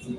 Good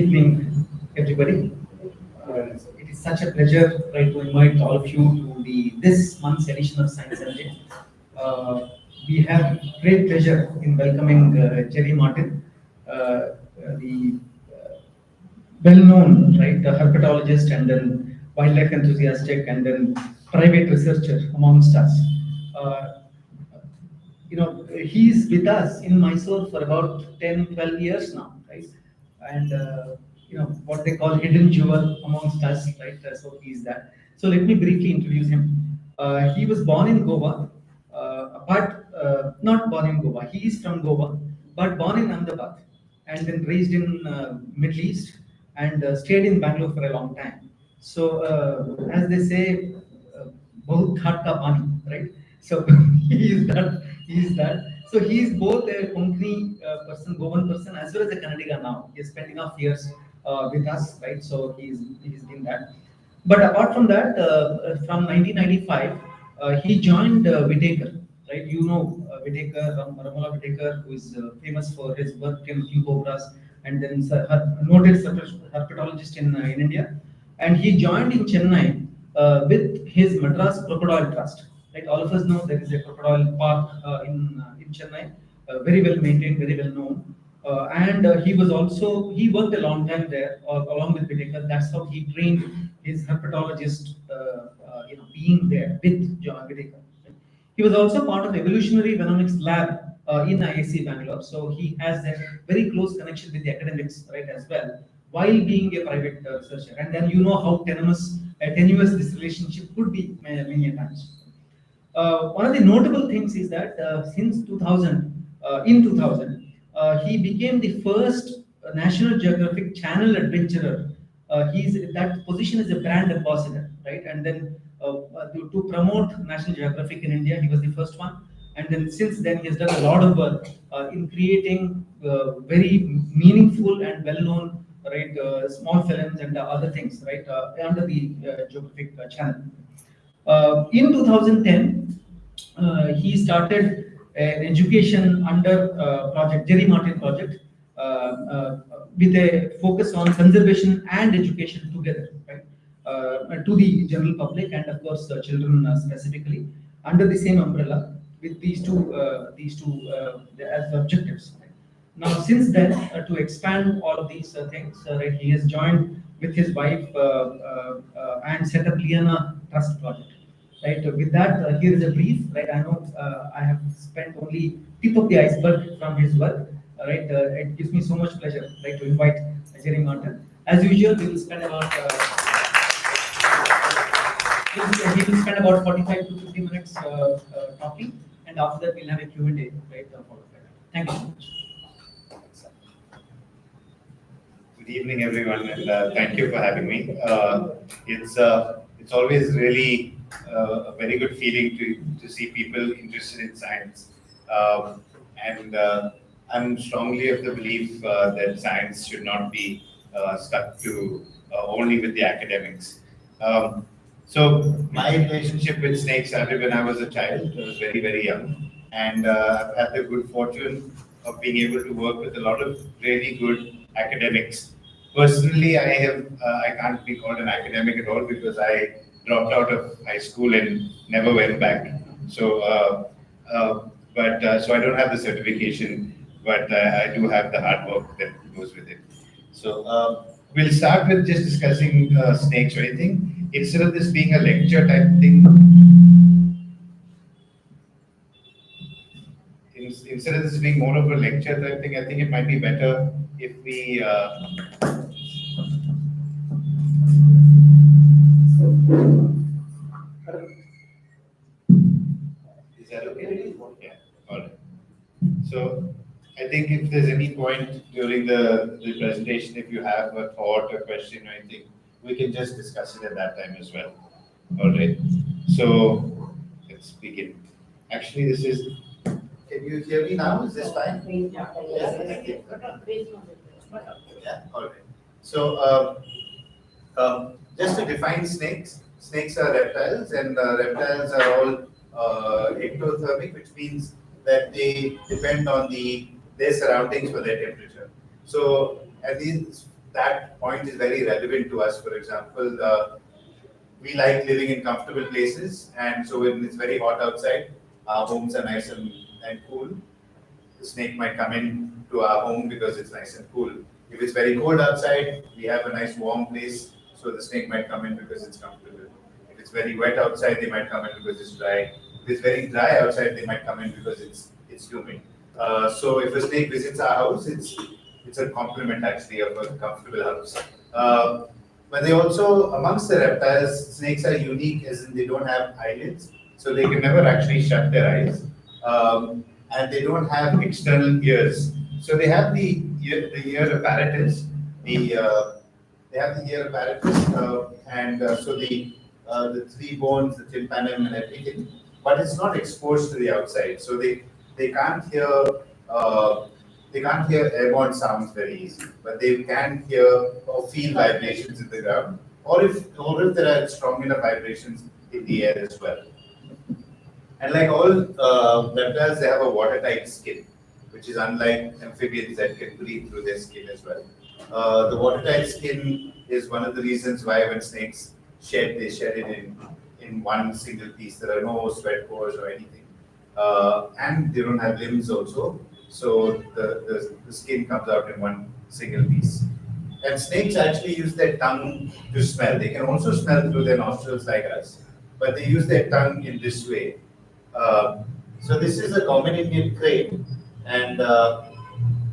evening, everybody. It is such a pleasure, right, to invite all of you to this month's edition of Science Energy. We have great pleasure in welcoming Jerry Martin, the well-known, right, herpetologist and then wildlife enthusiastic and then private researcher amongst us. He's with us in Mysore for about 10, 12 years now, right? And what they call hidden jewel amongst us, right? So he's that. So let me briefly introduce him. He was born in Goa, but not born in Goa. He is from Goa, but born in Ahmedabad, and then raised in Middle East, and stayed in Bangalore for a long time. So as they say, बहुत घाट का पानी, right? So he is that. He is that. So he is both a Konkani person, Goan person, as well as a Kannadiga now. He has spent enough years with us, right? So he's been that. But apart from that, from 1995, he joined Whitaker, right? You know Whitaker, Ramala Whitaker, who is famous for his work in king cobras, and then noted herpetologist in India. And he joined in Chennai with his Madras Crocodile Trust. Right, all of us know there is a crocodile park in Chennai, very well maintained, very well known. And he worked a long time there along with Whitaker. That's how he trained his herpetologist, being there with John Whitaker. He was also part of evolutionary genomics lab in IIC Bangalore, so he has a very close connection with the academics, right, as well, while being a private researcher. And then you know how tenuous this relationship could be many a times. One of the notable things is that since 2000, in 2000, he became the first National Geographic Channel adventurer. That position is a brand ambassador, right? And then to promote National Geographic in India, he was the first one. And then since then, he has done a lot of work in creating very meaningful and well-known, right, small films and other things, right, under the Geographic Channel. In 2010, he started an education under project Jerry Martin project with a focus on conservation and education together, right, to the general public and of course children specifically under the same umbrella with these two as objectives. Right? Now, since then, to expand all of these things, right, he has joined with his wife and set up Liana Trust Project. Right. With that, here is a brief. Right. I know I have spent only tip of the iceberg from his work. Right. It gives me so much pleasure, right, to invite Jerry Martin. As usual, we will spend about he will spend about 45 to 50 minutes talking, and after that we'll have a Q&A, right, followed by that. Thank you so much. Good evening, everyone, and thank you for having me. It's always really a very good feeling to see people interested in science. And I'm strongly of the belief that science should not be stuck to only with the academics. So my relationship with snakes started when I was a child. I was very, very young. And I've had the good fortune of being able to work with a lot of really good academics. Personally, I can't be called an academic at all because I dropped out of high school and never went back. So, so I don't have the certification, but I do have the hard work that goes with it. So we'll start with just discussing snakes or anything instead of this being a lecture type thing. Instead of this being more of a lecture type thing, I think it might be better if we. Is that okay? Yeah. All right. So I think if there's any point during the presentation, if you have a thought, a question, or anything, we can just discuss it at that time as well. All right. So let's begin. Actually, this is. Can you hear me now? Is this fine? Yeah. Yeah. All right. So just to define snakes, snakes are reptiles, and reptiles are all ectothermic, which means that they depend on their surroundings for their temperature. So at least that point is very relevant to us. For example, we like living in comfortable places, and so when it's very hot outside, our homes are nice and cool. The snake might come in to our home because it's nice and cool. If it's very cold outside, we have a nice warm place, so the snake might come in because it's comfortable. If it's very wet outside, they might come in because it's dry. If it's very dry outside, they might come in because it's humid. So if a snake visits our house, it's a compliment actually of a comfortable house. But they also, amongst the reptiles, snakes are unique as in they don't have eyelids, so they can never actually shut their eyes. And they don't have external ears. So they have the ear apparatus, they have the ear apparatus, and so the three bones, the tympanum and everything, but it's not exposed to the outside. So they can't hear airborne sounds very easily, but they can hear or feel vibrations in the ground, or if there are strong enough vibrations in the air as well. And like all reptiles, they have a watertight skin, which is unlike amphibians that can breathe through their skin as well. The watertight skin is one of the reasons why when snakes shed, they shed it in one single piece. There are no sweat pores or anything. And they don't have limbs also, so the skin comes out in one single piece. And snakes actually use their tongue to smell. They can also smell through their nostrils like us, but they use their tongue in this way. So this is a common Indian crane, and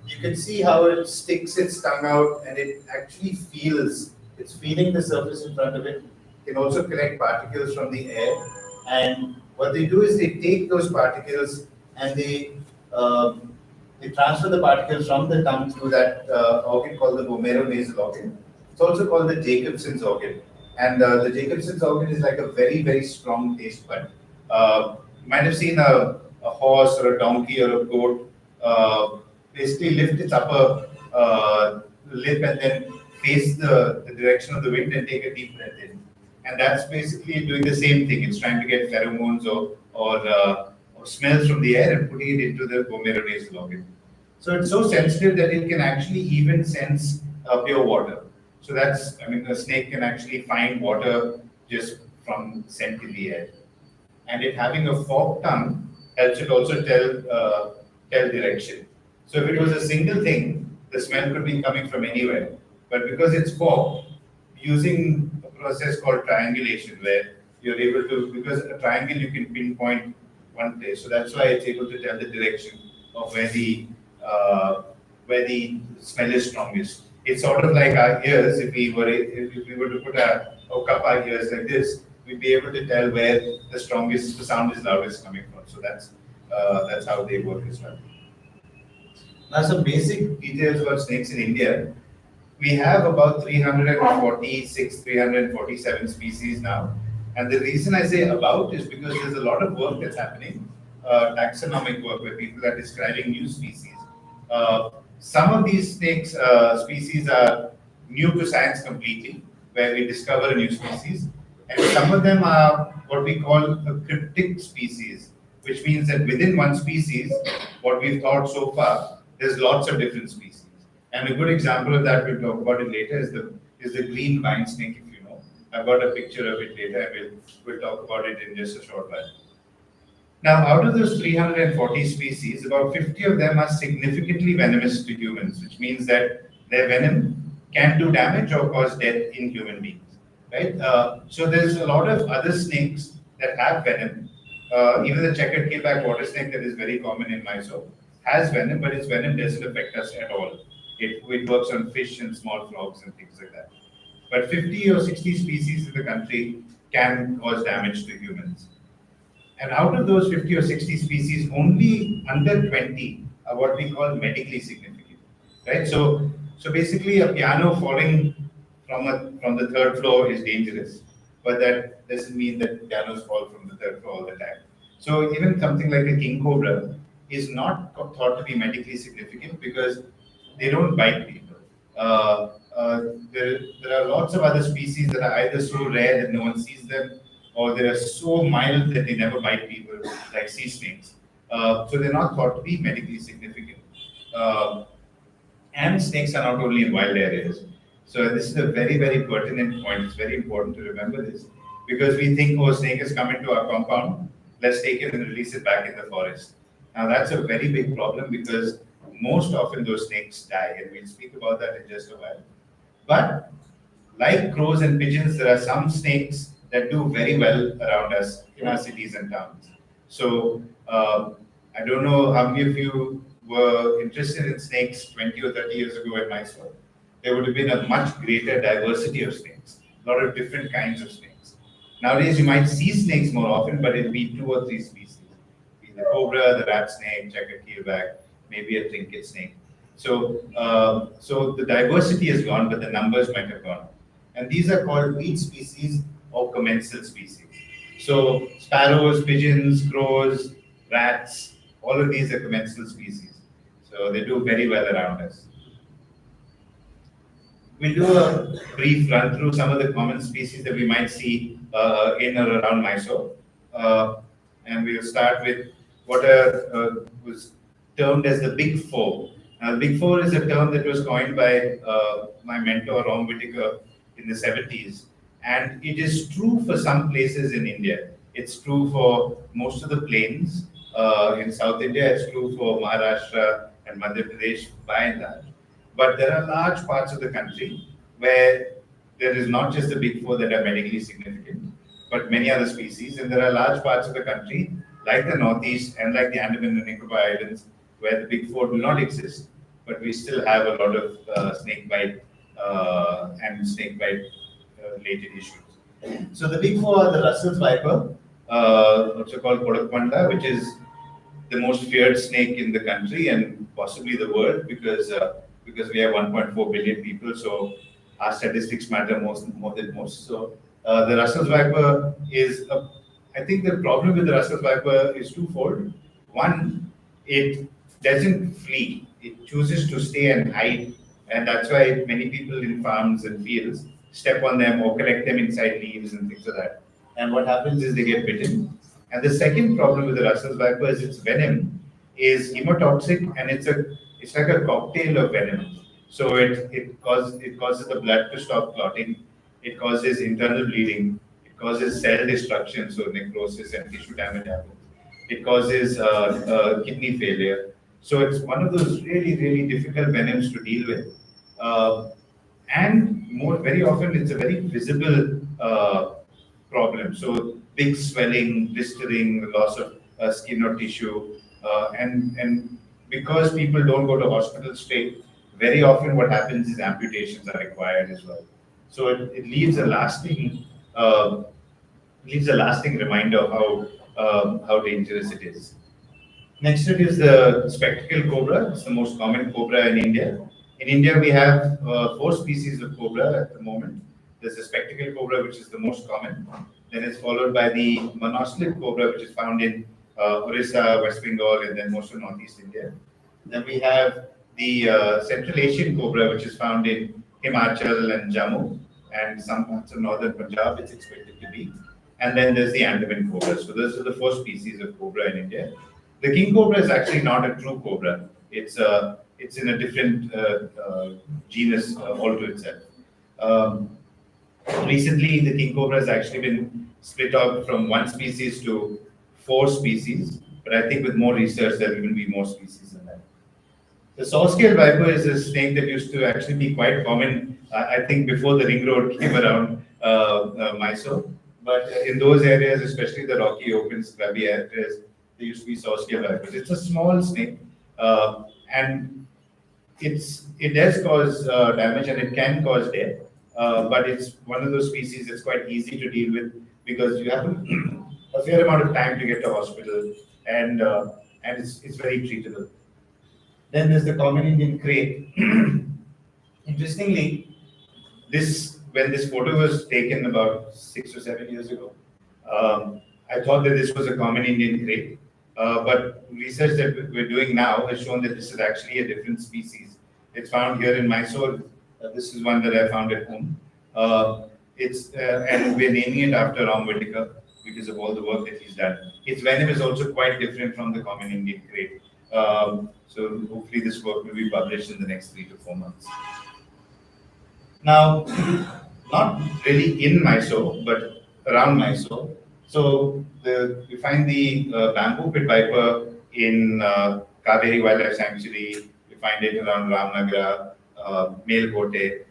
you can see how it sticks its tongue out, and it actually it's feeling the surface in front of it. It can also collect particles from the air, and what they do is they take those particles and they transfer the particles from the tongue through that organ called the vomeronasal organ. It's also called the Jacobson's organ, and the Jacobson's organ is like a very, very strong taste bud. You might have seen a horse or a donkey or a goat basically lift its upper lip and then face the direction of the wind and take a deep breath in. And that's basically doing the same thing. It's trying to get pheromones or smells from the air and putting it into the vomeronasal organ. So it's so sensitive that it can actually even sense pure water. So the snake can actually find water just from scent in the air. And it having a forked tongue helps it also tell direction. So if it was a single thing, the smell could be coming from anywhere. But because it's forked, using a process called triangulation, where you're able to, because a triangle you can pinpoint one place, so that's why it's able to tell the direction of where the smell is strongest. It's sort of like our ears. If we were to put cup our ears like this, we'd be able to tell where the sound is loudest coming from. So that's how they work as well. Now some basic details about snakes in India. We have about 346, 347 species now. And the reason I say about is because there's a lot of work that's happening, taxonomic work, where people are describing new species. Some of these snakes species are new to science completely, where we discover a new species, and some of them are what we call a cryptic species, which means that within one species, what we've thought so far, there's lots of different species. And a good example of that, we'll talk about it later, is the green vine snake, if you know. I've got a picture of it later, and we'll talk about it in just a short while. Now, out of those 340 species, about 50 of them are significantly venomous to humans, which means that their venom can do damage or cause death in human beings, right? So there's a lot of other snakes that have venom. Even the checkered keelback water snake that is very common in Mysore has venom, but its venom doesn't affect us at all. It works on fish and small frogs and things like that. But 50 or 60 species in the country can cause damage to humans. And out of those 50 or 60 species, only under 20 are what we call medically significant, right? So basically, a piano falling from the third floor is dangerous, but that doesn't mean that pianos fall from the third floor all the time. So even something like a king cobra is not thought to be medically significant because they don't bite people. There are lots of other species that are either so rare that no one sees them, or they are so mild that they never bite people, like sea snakes. So they're not thought to be medically significant. And snakes are not only in wild areas. So this is a very, very pertinent point. It's very important to remember this because we think, oh, a snake has come into our compound, let's take it and release it back in the forest. Now that's a very big problem because most often those snakes die, and we'll speak about that in just a while. But like crows and pigeons, there are some snakes that do very well around us in our cities and towns. So I don't know how many of you were interested in snakes 20 or 30 years ago in Mysore. There would have been a much greater diversity of snakes, a lot of different kinds of snakes. Nowadays, you might see snakes more often, but it'll be 2 or 3 species. The cobra, the rat snake, checkered keelback, maybe a trinket snake. So the diversity has gone, but the numbers might have gone. And these are called weed species or commensal species. So sparrows, pigeons, crows, rats, all of these are commensal species. So they do very well around us. We'll do a brief run through some of the common species that we might see in or around Mysore. And we'll start with what was termed as the Big Four. Now, the Big Four is a term that was coined by my mentor, Rom Whitaker, in the 70s. And it is true for some places in India. It's true for most of the plains in South India. It's true for Maharashtra and Madhya Pradesh by and large. But there are large parts of the country where there is not just the Big Four that are medically significant, but many other species. And there are large parts of the country, like the Northeast and like the Andaman and Nicobar Islands, where the Big Four do not exist, but we still have a lot of snake bite and snake bite related issues. So the Big Four are the Russell's viper, also called Kodakmanda, which is the most feared snake in the country and possibly the world because we have 1.4 billion people, so our statistics matter more than most. So the Russell's viper is, I think the problem with the Russell's viper is twofold. One, it doesn't flee; it chooses to stay and hide, and that's why many people in farms and fields step on them or collect them inside leaves and things like that. And what happens is they get bitten. And the second problem with the Russell's viper is its venom is hemotoxic, and it's like a cocktail of venom. So it causes the blood to stop clotting. It causes internal bleeding. It causes cell destruction, so necrosis and tissue damage happens. It causes kidney failure. So it's one of those really, really difficult venoms to deal with. And very often it's a very visible problem. So big swelling, blistering, loss of skin or tissue, and because people don't go to hospital straight, very often what happens is amputations are required as well. So it leaves a lasting reminder of how dangerous it is. Next it is the spectacled cobra. It's the most common cobra in India. In India, we have 4 species of cobra at the moment. There's the spectacled cobra, which is the most common. Then it's followed by the monocellular cobra, which is found in Orissa, West Bengal, and then most of Northeast India. Then we have the Central Asian cobra, which is found in Himachal and Jammu, and some parts of northern Punjab, it's expected to be. And then there's the Andaman cobra. So those are the four species of cobra in India. The king cobra is actually not a true cobra. It's in a different genus all to itself. Recently, the king cobra has actually been split out from one species to 4 species, but I think with more research, there will even be more species than that. The saw-scale viper is a snake that used to actually be quite common, I think, before the ring road came around Mysore. But in those areas, especially the rocky, open, scrubby areas, there used to be saw-scale vipers. It's a small snake, and it does cause damage and it can cause death. But it's one of those species that's quite easy to deal with because you have a fair amount of time to get to hospital, and it's very treatable. Then there's the common Indian crate. Interestingly, when this photo was taken about 6 or 7 years ago, I thought that this was a common Indian crate. But research that we're doing now has shown that this is actually a different species. It's found here in Mysore. This is one that I found at home. And we're naming it after Ram Whitaker because of all the work that he's done. Its venom is also quite different from the common Indian crate. So hopefully this work will be published in the next 3 to 4 months. Now, not really in Mysore, but around Mysore. So we find the bamboo pit viper in Kaveri Wildlife Sanctuary. We find it around Ramnagara, Melkote.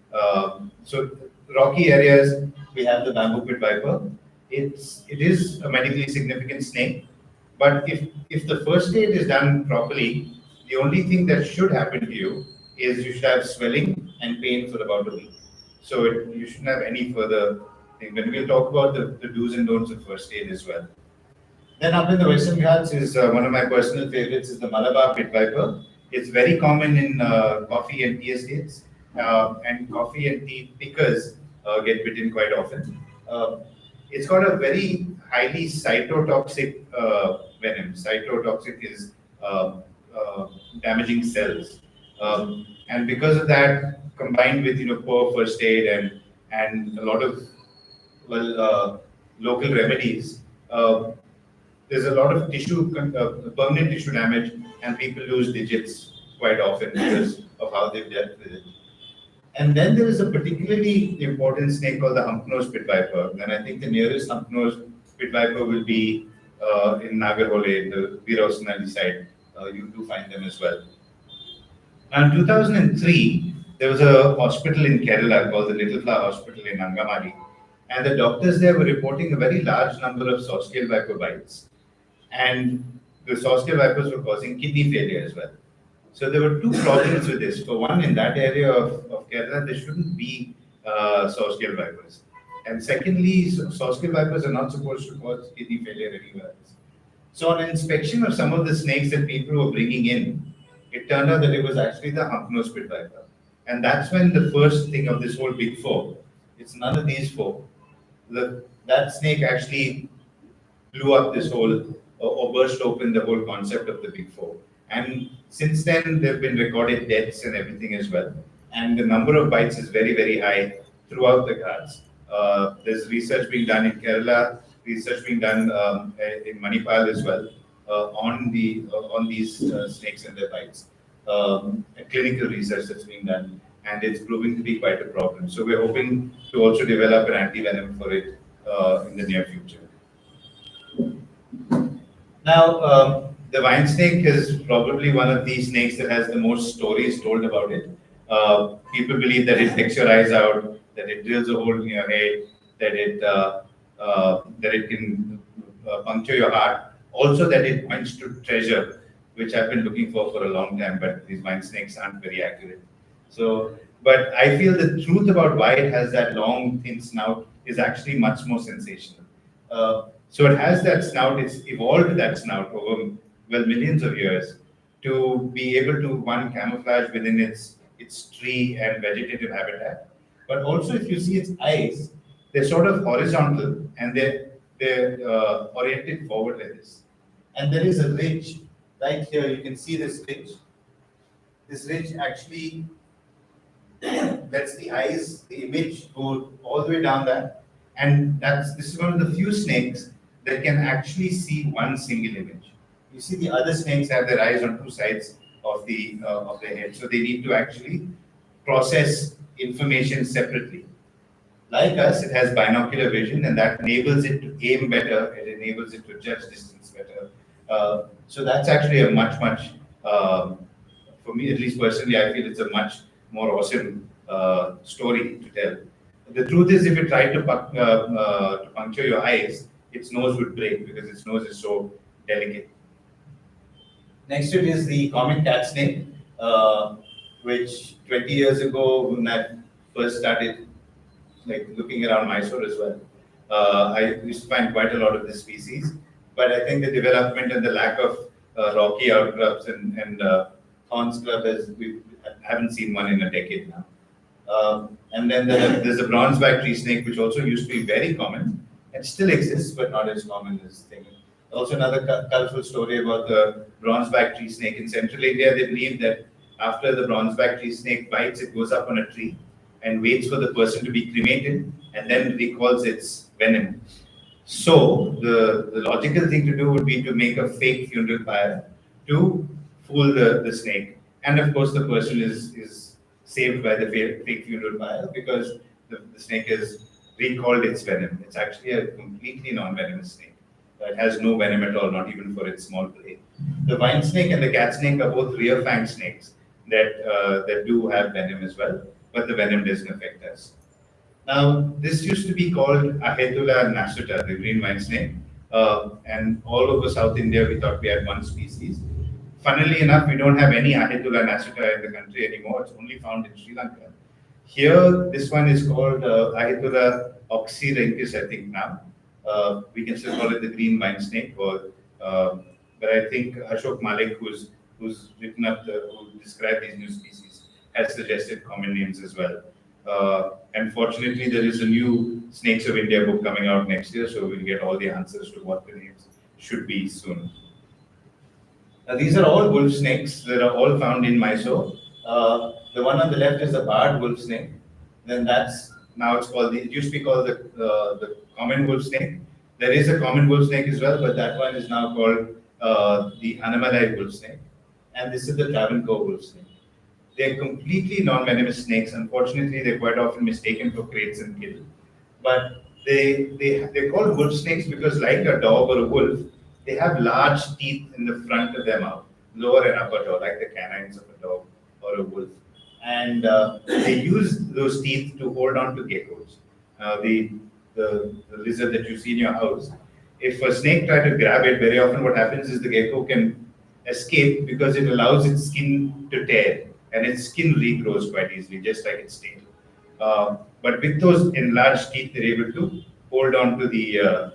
So rocky areas, we have the bamboo pit viper. It is a medically significant snake, but if the first aid is done properly, the only thing that should happen to you is you should have swelling and pain for about a week. So you shouldn't have any further thing. When we'll talk about the do's and don'ts of first aid as well. Then up in the Western Ghats is one of my personal favorites is the Malabar pit viper. It's very common in coffee and tea estates, and coffee and tea pickers get bitten quite often. It's got a very highly cytotoxic venom. Cytotoxic is damaging cells, and because of that, combined with poor first aid and a lot of local remedies, there's a lot of permanent tissue damage, and people lose digits quite often because of how they've dealt with it. And then there is a particularly important snake called the hump-nosed pit viper, and I think the nearest hump-nosed pit viper will be in Nagarhole, the Veerausnali side. You do find them as well. Now, in 2003, there was a hospital in Kerala called the Little Flower Hospital in Angamali, and the doctors there were reporting a very large number of saw-scale viper bites, and the saw-scale vipers were causing kidney failure as well. So there were 2 problems with this. For one, in that area of Kerala, there shouldn't be saw-scale vipers, and secondly, saw-scale vipers are not supposed to cause kidney failure anywhere else. So on inspection of some of the snakes that people were bringing in, it turned out that it was actually the hump-nosed pit viper. And that's when the first thing of this whole big 4, it's none of these 4. That snake actually blew up this whole, or burst open the whole concept of the big 4. And since then, there have been recorded deaths and everything as well. And the number of bites is very, very high throughout the Ghats. There's research being done in Kerala, research being done in Manipal as well on these snakes and their bites. Clinical research that's being done, and it's proving to be quite a problem. So we're hoping to also develop an anti-venom for it in the near future. Now, the vine snake is probably one of these snakes that has the most stories told about it. People believe that it takes your eyes out, that it drills a hole in your head, that it can puncture your heart. Also, that it points to treasure, which I've been looking for a long time, but these vine snakes aren't very accurate. So, but I feel the truth about why it has that long, thin snout is actually much more sensational. So it has that snout, it's evolved that snout over, millions of years to be able to, one, camouflage within its tree and vegetative habitat. But also, if you see its eyes, they're sort of horizontal and they're they're oriented forward like this. And there is a ridge right here. You can see this ridge. This ridge actually lets the eyes, the image go all the way down that. And this is one of the few snakes that can actually see one single image. You see the other snakes have their eyes on two sides of their head. So they need to actually process information separately. Like us, it has binocular vision, and that enables it to aim better. It enables it to judge distance better. So that's actually a much, for me at least personally, I feel it's a much more awesome story to tell. The truth is, if you try to puncture your eyes, its nose would break because its nose is so delicate. Next to it is the common cat snake, which 20 years ago when I first started looking around Mysore as well, I used to find quite a lot of this species. But I think the development and the lack of rocky outcrops and horn scrub we haven't seen one in a decade now. And then there's a bronzeback tree snake, which also used to be very common and still exists, but not as common as thing. Also, another colorful story about the bronzeback tree snake. In central India, they believe that after the bronzeback tree snake bites, it goes up on a tree and waits for the person to be cremated and then recalls its venom. So the logical thing to do would be to make a fake funeral pyre to fool the snake. And of course, the person is saved by the fake funeral pyre because the snake has recalled its venom. It's actually a completely non-venomous snake. It has no venom at all, not even for its small prey. The vine snake and the cat snake are both rear fang snakes that do have venom as well, but the venom doesn't affect us. Now, this used to be called Ahedula nasuta, the green vine snake, and all over South India we thought we had one species. Funnily enough, we don't have any Ahedula nasuta in the country anymore. It's only found in Sri Lanka. Here, this one is called Ahedula oxyrhynchus, I think now. We can still call it the green vine snake, but I think Ashok Malik, who's written up who described these new species, has suggested common names as well. Unfortunately, there is a new Snakes of India book coming out next year, so we'll get all the answers to what the names should be soon. Now, these are all wolf snakes that are all found in Mysore. The one on the left is a barred wolf snake. Then it used to be called the common wolf snake. There is a common wolf snake as well, but that one is now called the Anamalai wolf snake. And this is the Travancore wolf snake. They're completely non-venomous snakes. Unfortunately, they're quite often mistaken for kraits and killed. But they're called wolf snakes because, like a dog or a wolf, they have large teeth in the front of their mouth, lower and upper jaw, like the canines of a dog or a wolf. And they use those teeth to hold on to geckos. The lizard that you see in your house. If a snake tries to grab it, very often what happens is the gecko can escape because it allows its skin to tear. And its skin regrows quite easily, just like its tail. But with those enlarged teeth, they're able to hold on to the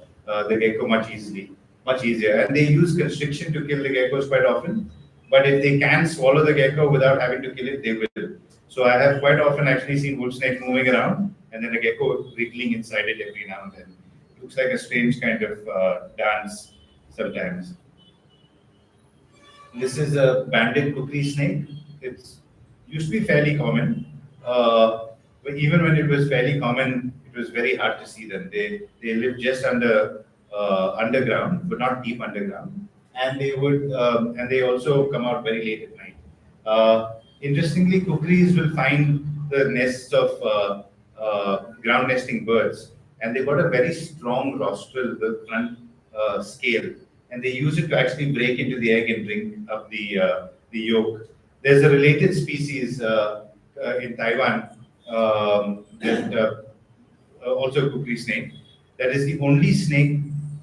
gecko much easier. And they use constriction to kill the geckos quite often. But if they can swallow the gecko without having to kill it, they will. So I have quite often actually seen wolf snake moving around, and then a gecko wriggling inside it every now and then. Looks like a strange kind of dance sometimes. This is a banded kukri snake. It used to be fairly common, but even when it was fairly common, it was very hard to see them. They live just underground, but not deep underground, and they also come out very late at night. Interestingly, kukris will find the nests of ground nesting birds, and they've got a very strong rostral, the front scale, and they use it to actually break into the egg and bring up the yolk. There's a related species in Taiwan, also a kukri snake, that is the only snake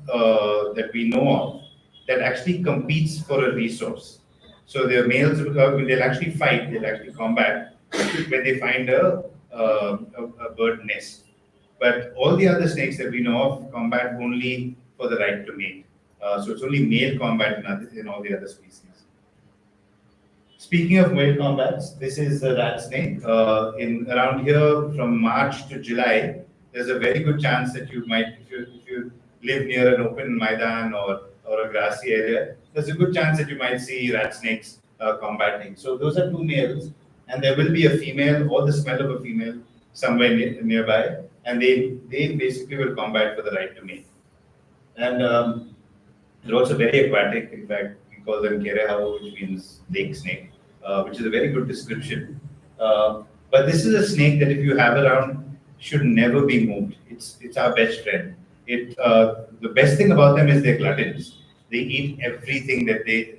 that we know of that actually competes for a resource. So the males, they'll actually fight, they'll actually combat when they find a bird nest. But all the other snakes that we know of combat only for the right to mate. So it's only male combat in all the other species. Speaking of male combats, this is the rat snake. Around here from March to July, there's a very good chance that you might, if you live near an open maidan or a grassy area, there's a good chance that you might see rat snakes combating. So those are two males, and there will be a female or the smell of a female somewhere nearby, and they basically will combat for the right to mate. And they're also very aquatic. In fact, we call them kerehau, which means lake snake, which is a very good description. But this is a snake that if you have around, should never be moved. It's our best friend. The best thing about them is they're gluttons. They eat everything that they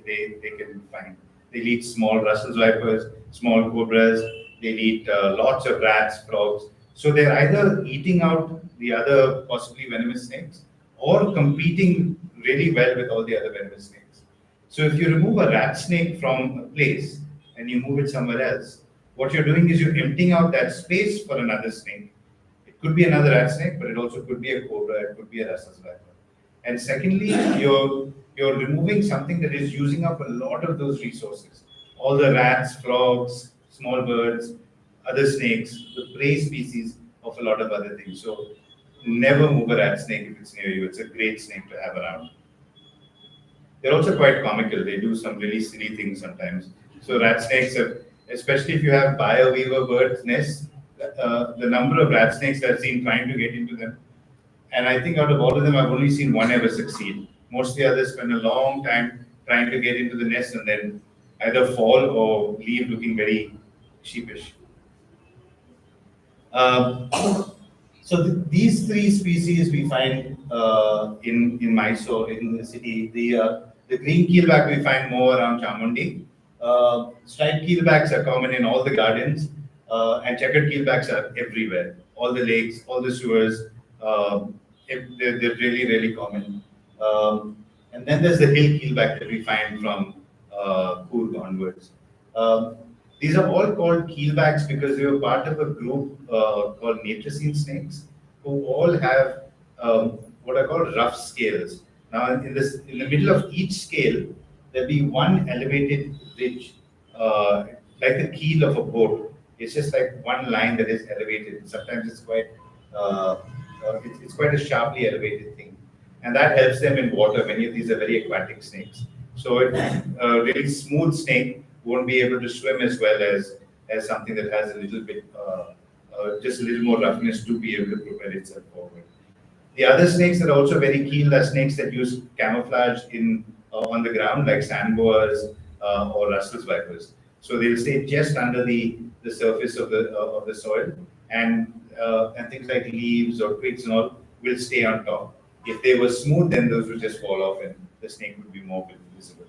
can find. They'll eat small Russell's vipers, small cobras. They'll eat lots of rats, frogs. So they're either eating out the other possibly venomous snakes or competing really well with all the other venomous snakes. So if you remove a rat snake from a place and you move it somewhere else, what you're doing is you're emptying out that space for another snake. It could be another rat snake, but it also could be a cobra, it could be a Russell's viper. And secondly, you're removing something that is using up a lot of those resources. All the rats, frogs, small birds, other snakes, the prey species of a lot of other things. So never move a rat snake if it's near you. It's a great snake to have around. They're also quite comical. They do some really silly things sometimes. So rat snakes, especially if you have bioweaver birds' nests, the number of rat snakes that I've seen trying to get into them, and I think out of all of them, I've only seen one ever succeed. Most of the others spend a long time trying to get into the nest and then either fall or leave looking very sheepish. These three species we find in Mysore, in the city. The green keelback we find more around Chamundi. Striped keelbacks are common in all the gardens, and checkered keelbacks are everywhere. All the lakes, all the sewers, they're really, really common. And then there's the hill keelback that we find from Coorg onwards. These are all called keelbacks because they were part of a group called Natricine snakes, who all have what are called rough scales. Now, in the middle of each scale, there'll be one elevated ridge, like the keel of a boat. It's just like one line that is elevated. Sometimes it's quite a sharply elevated thing, and that helps them in water. Many of these are very aquatic snakes. So a really smooth snake won't be able to swim as well as something that has a little bit, just a little more roughness to be able to propel itself forward. The other snakes that are also very keen are snakes that use camouflage on the ground, like sand boas or Russell's vipers. So they'll stay just under the surface of the soil, and things like leaves or twigs and all will stay on top. If they were smooth, then those would just fall off, and the snake would be more visible.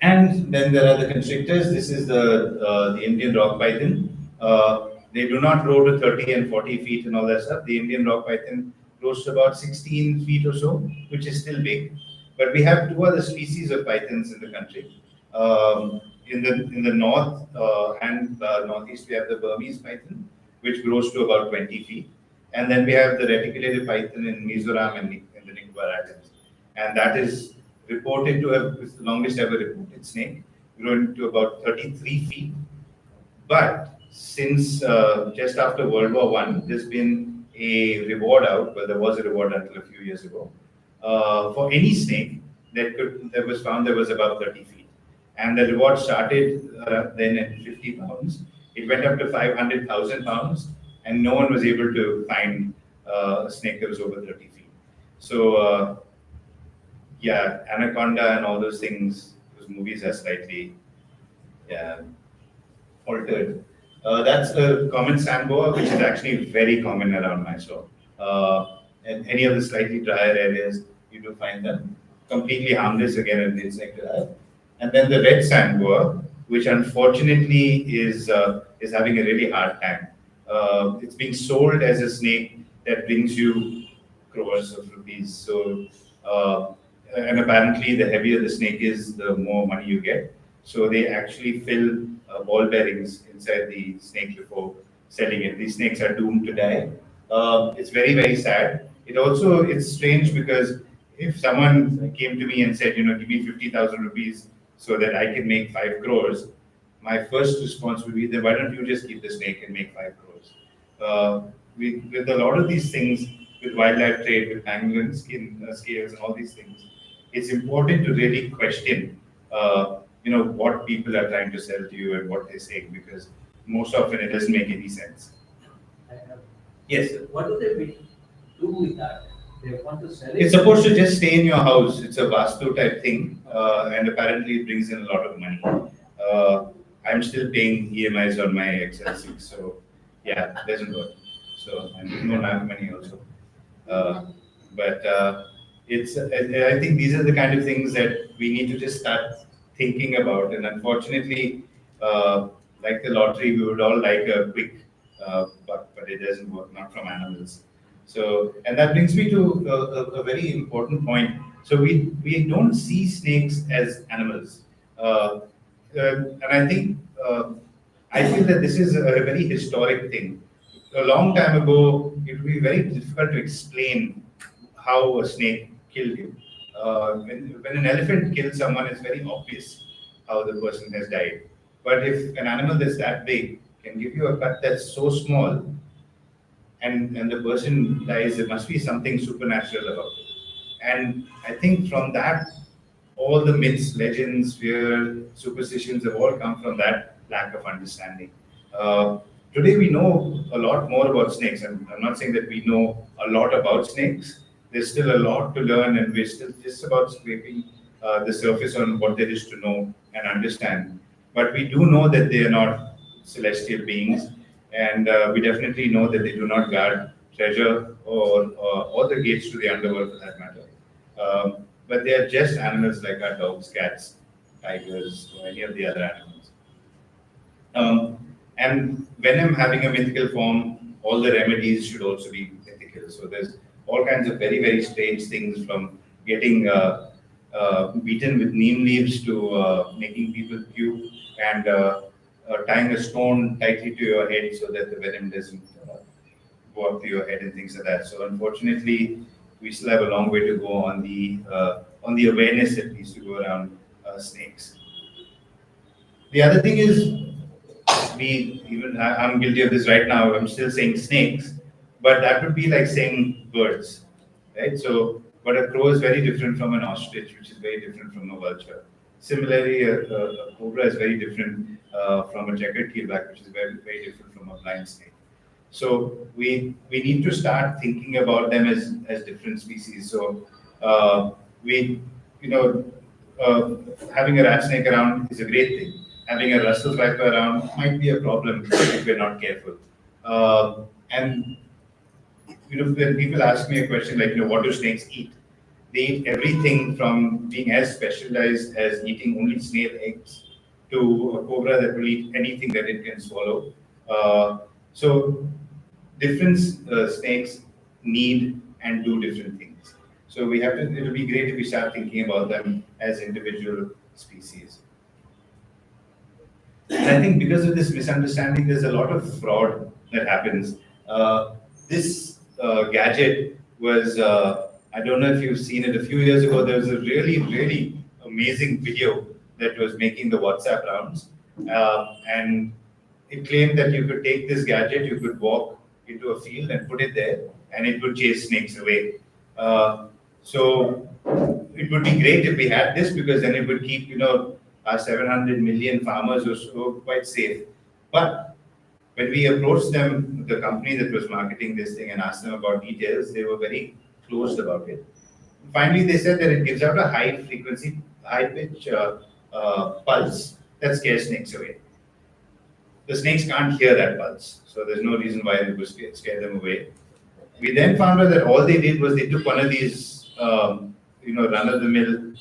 And then there are the constrictors. This is the Indian rock python. They do not grow to 30 and 40 feet and all that stuff. The Indian rock python grows to about 16 feet or so, which is still big. But we have two other species of pythons in the country. In the north and northeast, we have the Burmese python, which grows to about 20 feet. And then we have the reticulated python in Mizoram and in the Nicobar Islands. And that is reported to have the longest ever reported snake, grown to about 33 feet. But since just after World War I, there's been a reward out, well, there was a reward until a few years ago, for any snake that was found that was above 30 feet. And the reward started then at 50 pounds. It went up to 500,000 pounds, and no one was able to find a snake that was over 30 feet. So, yeah, Anaconda and all those things, those movies are slightly altered. That's a common sand boa, which is actually very common around Mysore. And any of the slightly drier areas, you do find them. Completely harmless, again, an insect to have. And then the red sand boa, which unfortunately is having a really hard time. It's being sold as a snake that brings you crores of rupees. So, and apparently, the heavier the snake is, the more money you get. So they actually fill ball bearings inside the snake before selling it. These snakes are doomed to die. It's very, very sad. It's strange because if someone came to me and said, give me 50,000 rupees so that I can make 5 crores, my first response would be, then why don't you just keep the snake and make 5 crores? With a lot of these things, with wildlife trade, with pangolin skin scales and all these things, it's important to really question, what people are trying to sell to you and what they're saying, because most often it doesn't make any sense. Yes, sir. What do they do with that? They want to sell it? It's supposed to just stay in your house. It's a vastu type thing, and apparently it brings in a lot of money. I'm still paying EMIs on my XL6, so yeah, it doesn't work. So I don't have money also. But I think these are the kind of things that we need to just start thinking about. And unfortunately, like the lottery, we would all like a quick buck, but it doesn't work, not from animals. So, and that brings me to a very important point. So we don't see snakes as animals. And I think, I feel that this is a very historic thing. A long time ago, it would be very difficult to explain how a snake killed you. When an elephant kills someone, it's very obvious how the person has died. But if an animal that's that big can give you a cut that's so small, and the person dies, there must be something supernatural about it. And I think from that, all the myths, legends, fear, superstitions have all come from that lack of understanding. Today we know a lot more about snakes, and I'm not saying that we know a lot about snakes. There's still a lot to learn, and we're still just about scraping the surface on what there is to know and understand. But we do know that they are not celestial beings, and we definitely know that they do not guard treasure or the gates to the underworld for that matter. But they are just animals like our dogs, cats, tigers, or any of the other animals. And venom having a mythical form, all the remedies should also be mythical. So there's all kinds of very, very strange things, from getting beaten with neem leaves to making people puke, and tying a stone tightly to your head so that the venom doesn't go up to your head and things like that. So unfortunately, we still have a long way to go on the awareness that needs to go around snakes. The other thing is, I'm guilty of this right now. I'm still saying snakes, but that would be like saying birds, right? So, but a crow is very different from an ostrich, which is very different from a vulture. Similarly, a cobra is very different from a checkered keelback, which is very, very different from a blind snake. So we need to start thinking about them as different species. So having a rat snake around is a great thing. Having a Russell's viper around might be a problem if we're not careful. And when people ask me a question like, what do snakes eat? They eat everything from being as specialized as eating only snail eggs to a cobra that will eat anything that it can swallow. So different snakes need and do different things. So it'll be great if we start thinking about them as individual species. And I think because of this misunderstanding, there's a lot of fraud that happens. This gadget was, I don't know if you've seen it, a few years ago, there was a really, really amazing video that was making the WhatsApp rounds. And it claimed that you could take this gadget, you could walk into a field and put it there, and it would chase snakes away. So it would be great if we had this, because then it would keep, our 700 million farmers or so quite safe. But when we approached them, the company that was marketing this thing, and asked them about details, they were very closed about it. Finally, they said that it gives out a high frequency, high pitch pulse that scares snakes away. The snakes can't hear that pulse, so there's no reason why it would scare them away. We then found out that all they did was they took one of these, run-of-the-mill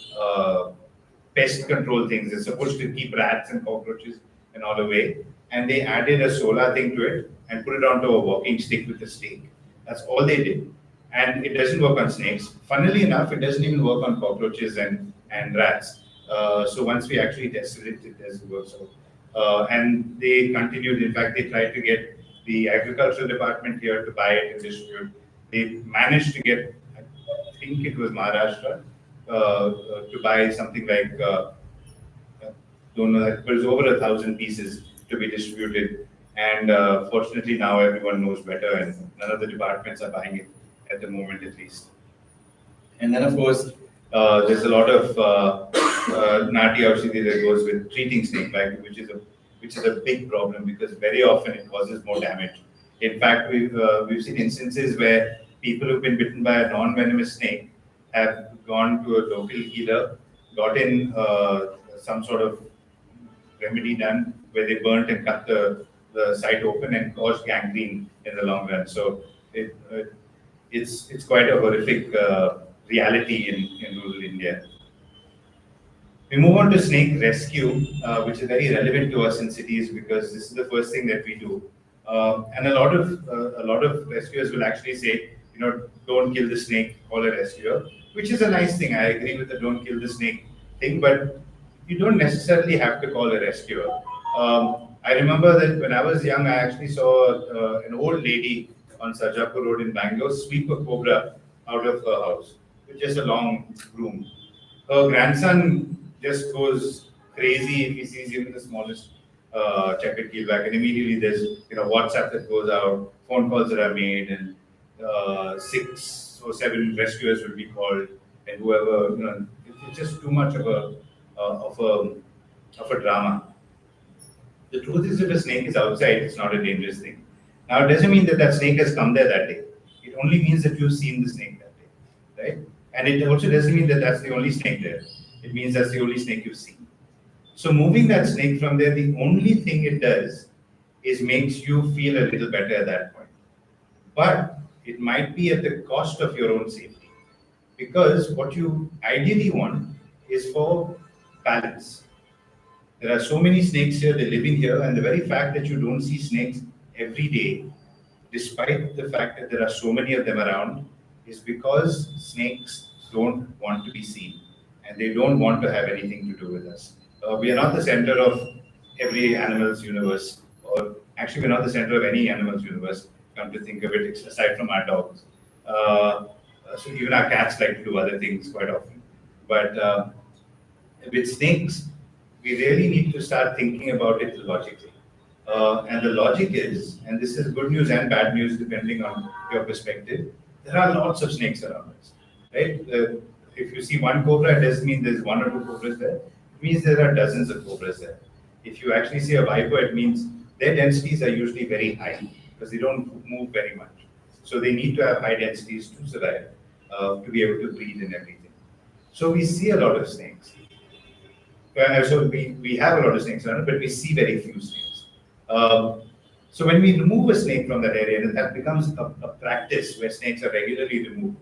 pest control things. It's supposed to keep rats and cockroaches and all away, and they added a solar thing to it and put it onto a walking stick with a stake. That's all they did, and it doesn't work on snakes. Funnily enough, it doesn't even work on cockroaches and rats. So once we actually tested it, it doesn't work. So. And they continued. In fact, they tried to get the agricultural department here to buy it and distribute. They managed to get, I think it was Maharashtra, to buy something like, don't know, it was over 1,000 pieces to be distributed. And fortunately now everyone knows better, and none of the departments are buying it at the moment at least. And then of course, there's a lot of nati aushadhi that goes with treating snake bite, which is a big problem because very often it causes more damage. In fact, we've seen instances where people who've been bitten by a non-venomous snake have gone to a local healer, gotten some sort of remedy done where they burnt and cut the site open and caused gangrene in the long run. So it's quite a horrific reality in rural India. We move on to snake rescue, which is very relevant to us in cities because this is the first thing that we do. And a lot of rescuers will actually say, don't kill the snake, call a rescuer, which is a nice thing. I agree with the don't kill the snake thing, but you don't necessarily have to call a rescuer. I remember that when I was young, I actually saw an old lady on Sarjapur Road in Bangalore sweep a cobra out of her house with just a long broom. Her grandson just goes crazy if he sees even the smallest checkered keelback, and immediately there's WhatsApp that goes out, phone calls that are made, and 6 or 7 rescuers will be called, and whoever it's just too much of a drama. The truth is, if a snake is outside, it's not a dangerous thing. Now, it doesn't mean that snake has come there that day. It only means that you've seen the snake that day, right? And it also doesn't mean that that's the only snake there. It means that's the only snake you've seen. So moving that snake from there, the only thing it does is makes you feel a little better at that point. But it might be at the cost of your own safety. Because what you ideally want is for balance. There are so many snakes here, they're living here, and the very fact that you don't see snakes every day, despite the fact that there are so many of them around, is because snakes don't want to be seen and they don't want to have anything to do with us. We are not the center of every animal's universe, or actually we're not the center of any animal's universe, come to think of it, aside from our dogs. So even our cats like to do other things quite often. But with snakes, we really need to start thinking about it logically. And the logic is, and this is good news and bad news depending on your perspective, there are lots of snakes around us, right? If you see one cobra, it doesn't mean there's 1 or 2 cobras there. It means there are dozens of cobras there. If you actually see a viper, it means their densities are usually very high because they don't move very much. So they need to have high densities to survive, to be able to breathe and everything. So we see a lot of snakes. So we have a lot of snakes around, but we see very few snakes. So when we remove a snake from that area, and that becomes a practice where snakes are regularly removed,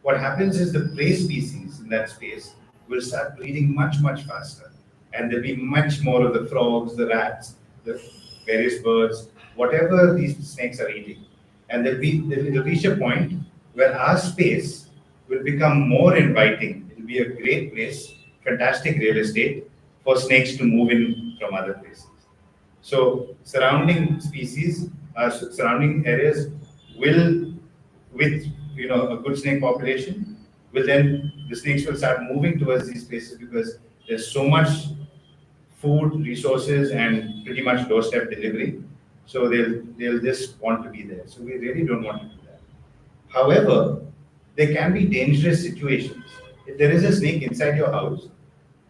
what happens is the prey species in that space will start breeding much, much faster. And there'll be much more of the frogs, the rats, the various birds, whatever these snakes are eating. And they'll reach a point where our space will become more inviting. It'll be a great place, fantastic real estate for snakes to move in from other places. So surrounding species, surrounding areas will, with a good snake population, the snakes will start moving towards these places because there's so much food, resources, and pretty much doorstep delivery. So they'll just want to be there. So we really don't want to do that. However, there can be dangerous situations. If there is a snake inside your house,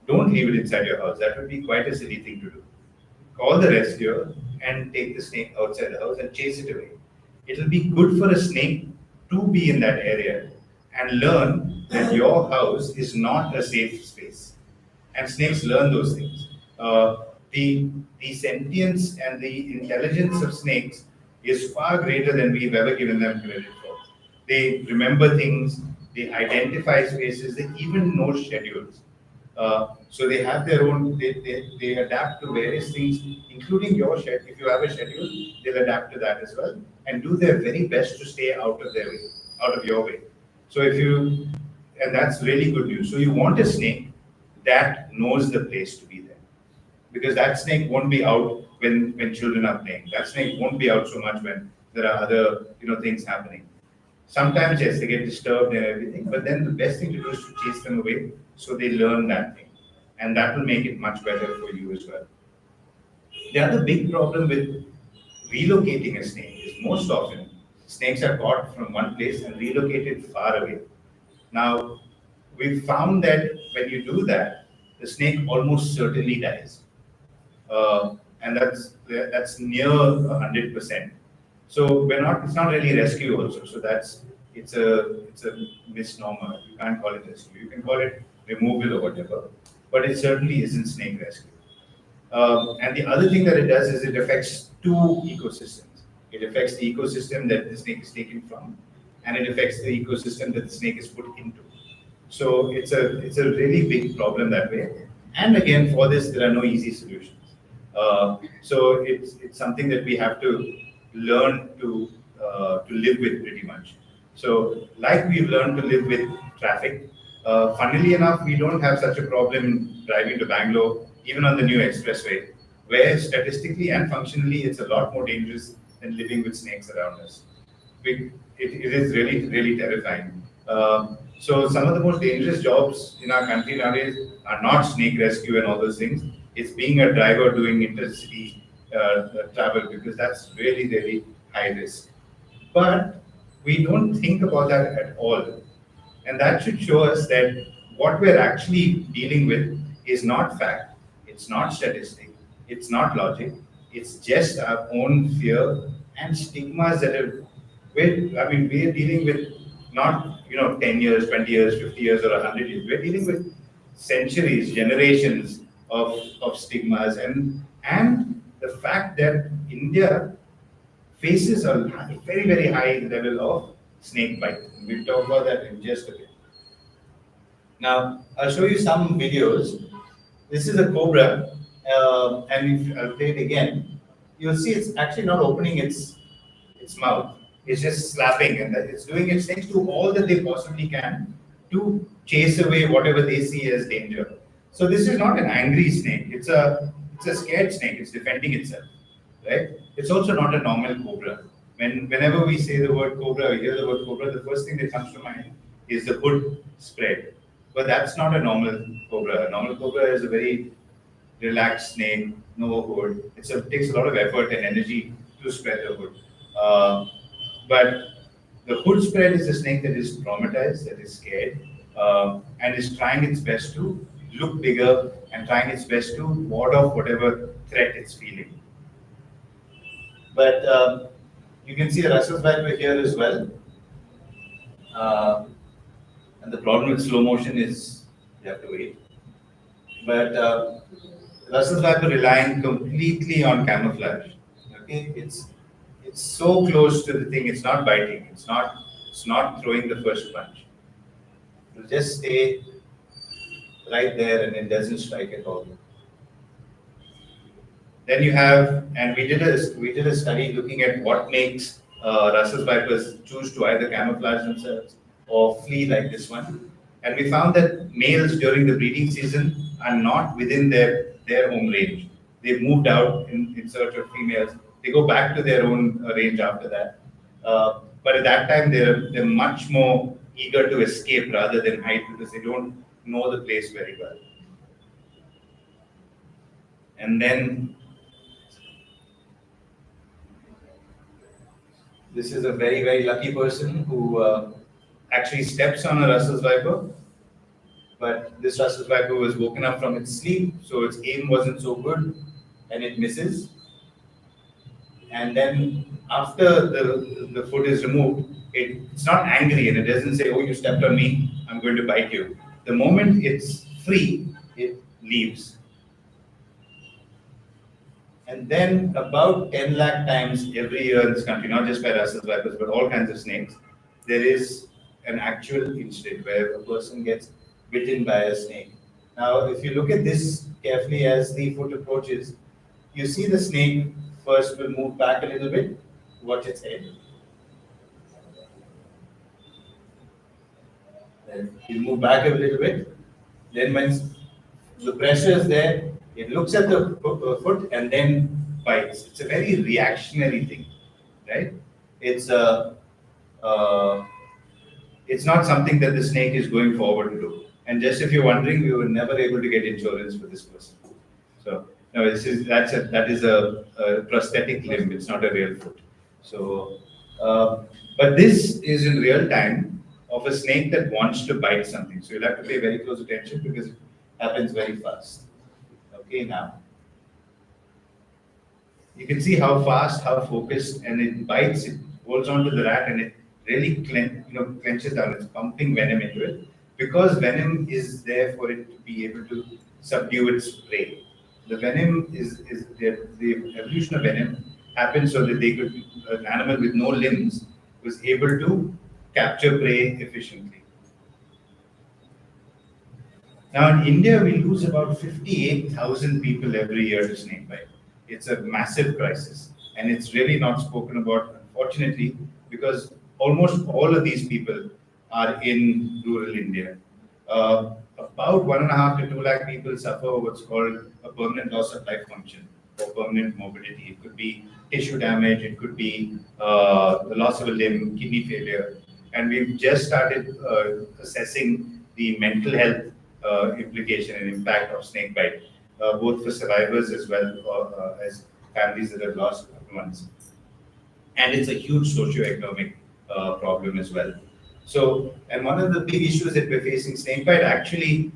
don't leave it inside your house. That would be quite a silly thing to do. Call the rescuer and take the snake outside the house and chase it away. It'll be good for a snake to be in that area and learn that your house is not a safe space. And snakes learn those things. The sentience and the intelligence of snakes is far greater than we've ever given them credit for. They remember things, they identify spaces, they even know schedules. So they have their own, they adapt to various things, including your schedule. If you have a schedule, they'll adapt to that as well and do their very best to stay out of your way. So and that's really good news. So you want a snake that knows the place to be there. Because that snake won't be out when children are playing. That snake won't be out so much when there are other things happening. Sometimes, yes, they get disturbed and everything, but then the best thing to do is to chase them away so they learn that thing. And that will make it much better for you as well. The other big problem with relocating a snake is most often snakes are caught from one place and relocated far away. Now, we found that when you do that, the snake almost certainly dies, and that's near 100%. So we're not. It's not really rescue also. So it's a misnomer. You can't call it rescue. You can call it removal or whatever, but it certainly isn't snake rescue. And the other thing that it does is it affects two ecosystems. It affects the ecosystem that the snake is taken from, and it affects the ecosystem that the snake is put into. So it's a really big problem that way. And again, for this, there are no easy solutions. So it's something that we have to learn to live with pretty much. So like we've learned to live with traffic. Funnily enough, we don't have such a problem driving to Bangalore, even on the new expressway, where statistically and functionally it's a lot more dangerous than living with snakes around us. It is really, really terrifying. So some of the most dangerous jobs in our country nowadays are not snake rescue and all those things. It's being a driver doing intercity travel, because that's really, really high risk. But we don't think about that at all. And that should show us that what we're actually dealing with is not fact, it's not statistic, it's not logic, it's just our own fear and stigmas that are, we're dealing with not 10 years, 20 years, 50 years, or 100 years. We're dealing with centuries, generations of stigmas, and the fact that India faces a very, very high level of snake bite. We'll talk about that in just a bit. Now, I'll show you some videos. This is a cobra, and if I'll play it again, you'll see it's actually not opening its mouth. It's just slapping, and it's doing its things to all that they possibly can to chase away whatever they see as danger. So this is not an angry snake. It's a scared snake. It's defending itself, right? It's also not a normal cobra. Whenever we say the word cobra or hear the word cobra, the first thing that comes to mind is the hood spread. But that's not a normal cobra. A normal cobra is a very relaxed snake, no hood. It takes a lot of effort and energy to spread the hood. But the hood spread is a snake that is traumatized, that is scared, and is trying its best to look bigger and trying its best to ward off whatever threat it's feeling. But you can see a Russell's viper here as well. And the problem with slow motion is you have to wait. But Russell's viper relying completely on camouflage. Okay, it's so close to the thing. It's not biting. It's not throwing the first punch. It'll just stay right there and it doesn't strike at all. Then you have, and we did a study looking at what makes Russell's vipers choose to either camouflage themselves or flee like this one. And we found that males during the breeding season are not within their home range. They've moved out in search of females. They go back to their own range after that. But at that time, they're much more eager to escape rather than hide, because they don't know the place very well. And then this is a very, very lucky person who actually steps on a Russell's viper. But this Russell's viper was woken up from its sleep, so its aim wasn't so good, and it misses. And then after the foot is removed, it's not angry and it doesn't say, "Oh, you stepped on me, I'm going to bite you." The moment it's free, it leaves. And then about 10 lakh times every year in this country, not just by Russell's vipers, but all kinds of snakes, there is an actual incident where a person gets bitten by a snake. Now, if you look at this carefully as the foot approaches, you see the snake first will move back a little bit, watch its head. Then he'll move back a little bit. Then when the pressure is there, it looks at the foot and then bites. It's a very reactionary thing, right? It's not something that the snake is going forward to do. And just if you're wondering, we were never able to get insurance for this person. So no, that is a prosthetic limb. It's not a real foot. So But this is in real time of a snake that wants to bite something. So you'll have to pay very close attention because it happens very fast. Okay, now. You can see how fast, how focused, and it bites, it holds on to the rat and it really clenches down. It's pumping venom into it because venom is there for it to be able to subdue its prey. The venom is the evolution of venom happened so that they could, an animal with no limbs was able to capture prey efficiently. Now in India, we lose about 58,000 people every year to snake bite. It's a massive crisis, and it's really not spoken about, unfortunately, because almost all of these people are in rural India. About 1.5 to 2 lakh people suffer what's called a permanent loss of life function or permanent morbidity. It could be tissue damage, it could be the loss of a limb, kidney failure, and we've just started assessing the mental health implication and impact of snake bite, both for survivors as well as families that have lost loved ones. And it's a huge socio-economic problem as well. So, and one of the big issues that we're facing, snakebite actually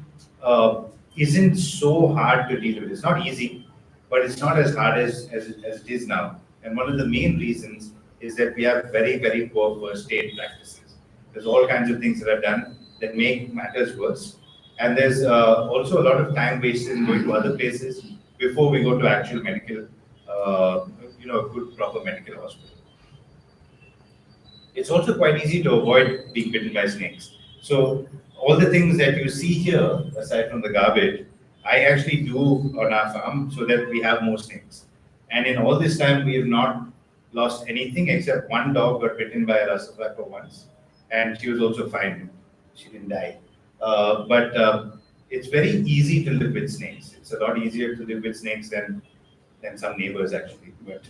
isn't so hard to deal with. It's not easy, but it's not as hard as it is now. And one of the main reasons is that we have very, very poor first aid practices. There's all kinds of things that are done that make matters worse. And there's also a lot of time wasted in going to other places before we go to actual medical, a good proper medical hospital. It's also quite easy to avoid being bitten by snakes. So all the things that you see here, aside from the garbage, I actually do on our farm so that we have more snakes. And in all this time, we have not lost anything except one dog got bitten by a Russell once, and she was also fine. She didn't die. But it's very easy to live with snakes. It's a lot easier to live with snakes than some neighbors actually. But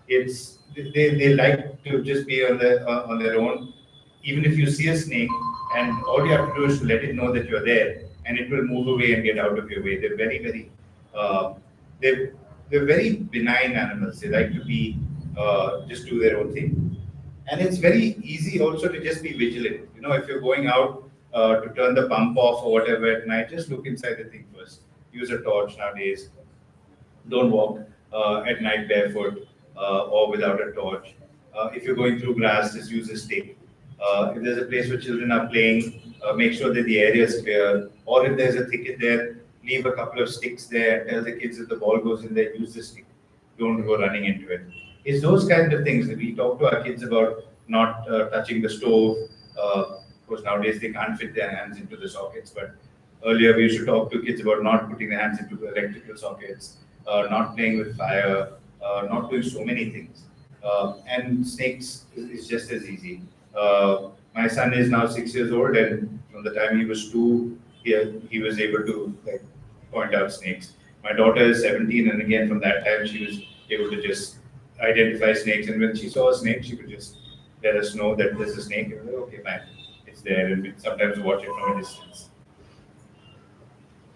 it's they like to just be on their own. Even if you see a snake, and all you have to do is to let it know that you're there, and it will move away and get out of your way. They're very they're very benign animals. They like to be just do their own thing. And it's very easy also to just be vigilant. If you're going out to turn the pump off or whatever at night, just look inside the thing first. Use a torch nowadays. Don't walk at night barefoot or without a torch. If you're going through grass, just use a stick. If there's a place where children are playing, make sure that the area is clear. Or if there's a thicket there, leave a couple of sticks there. Tell the kids if the ball goes in there, use the stick. Don't go running into it. It's those kinds of things that we talk to our kids about, not touching the stove. Of course, nowadays they can't fit their hands into the sockets, but earlier we used to talk to kids about not putting their hands into the electrical sockets, not playing with fire, not doing so many things. And snakes is just as easy. My son is now 6 years old, and from the time he was 2, he was able to point out snakes. My daughter is 17, and again from that time she was able to just identify snakes, and when she saw a snake, she could just let us know that there's a snake. And we're like, okay, fine, it's there, and we sometimes watch it from a distance.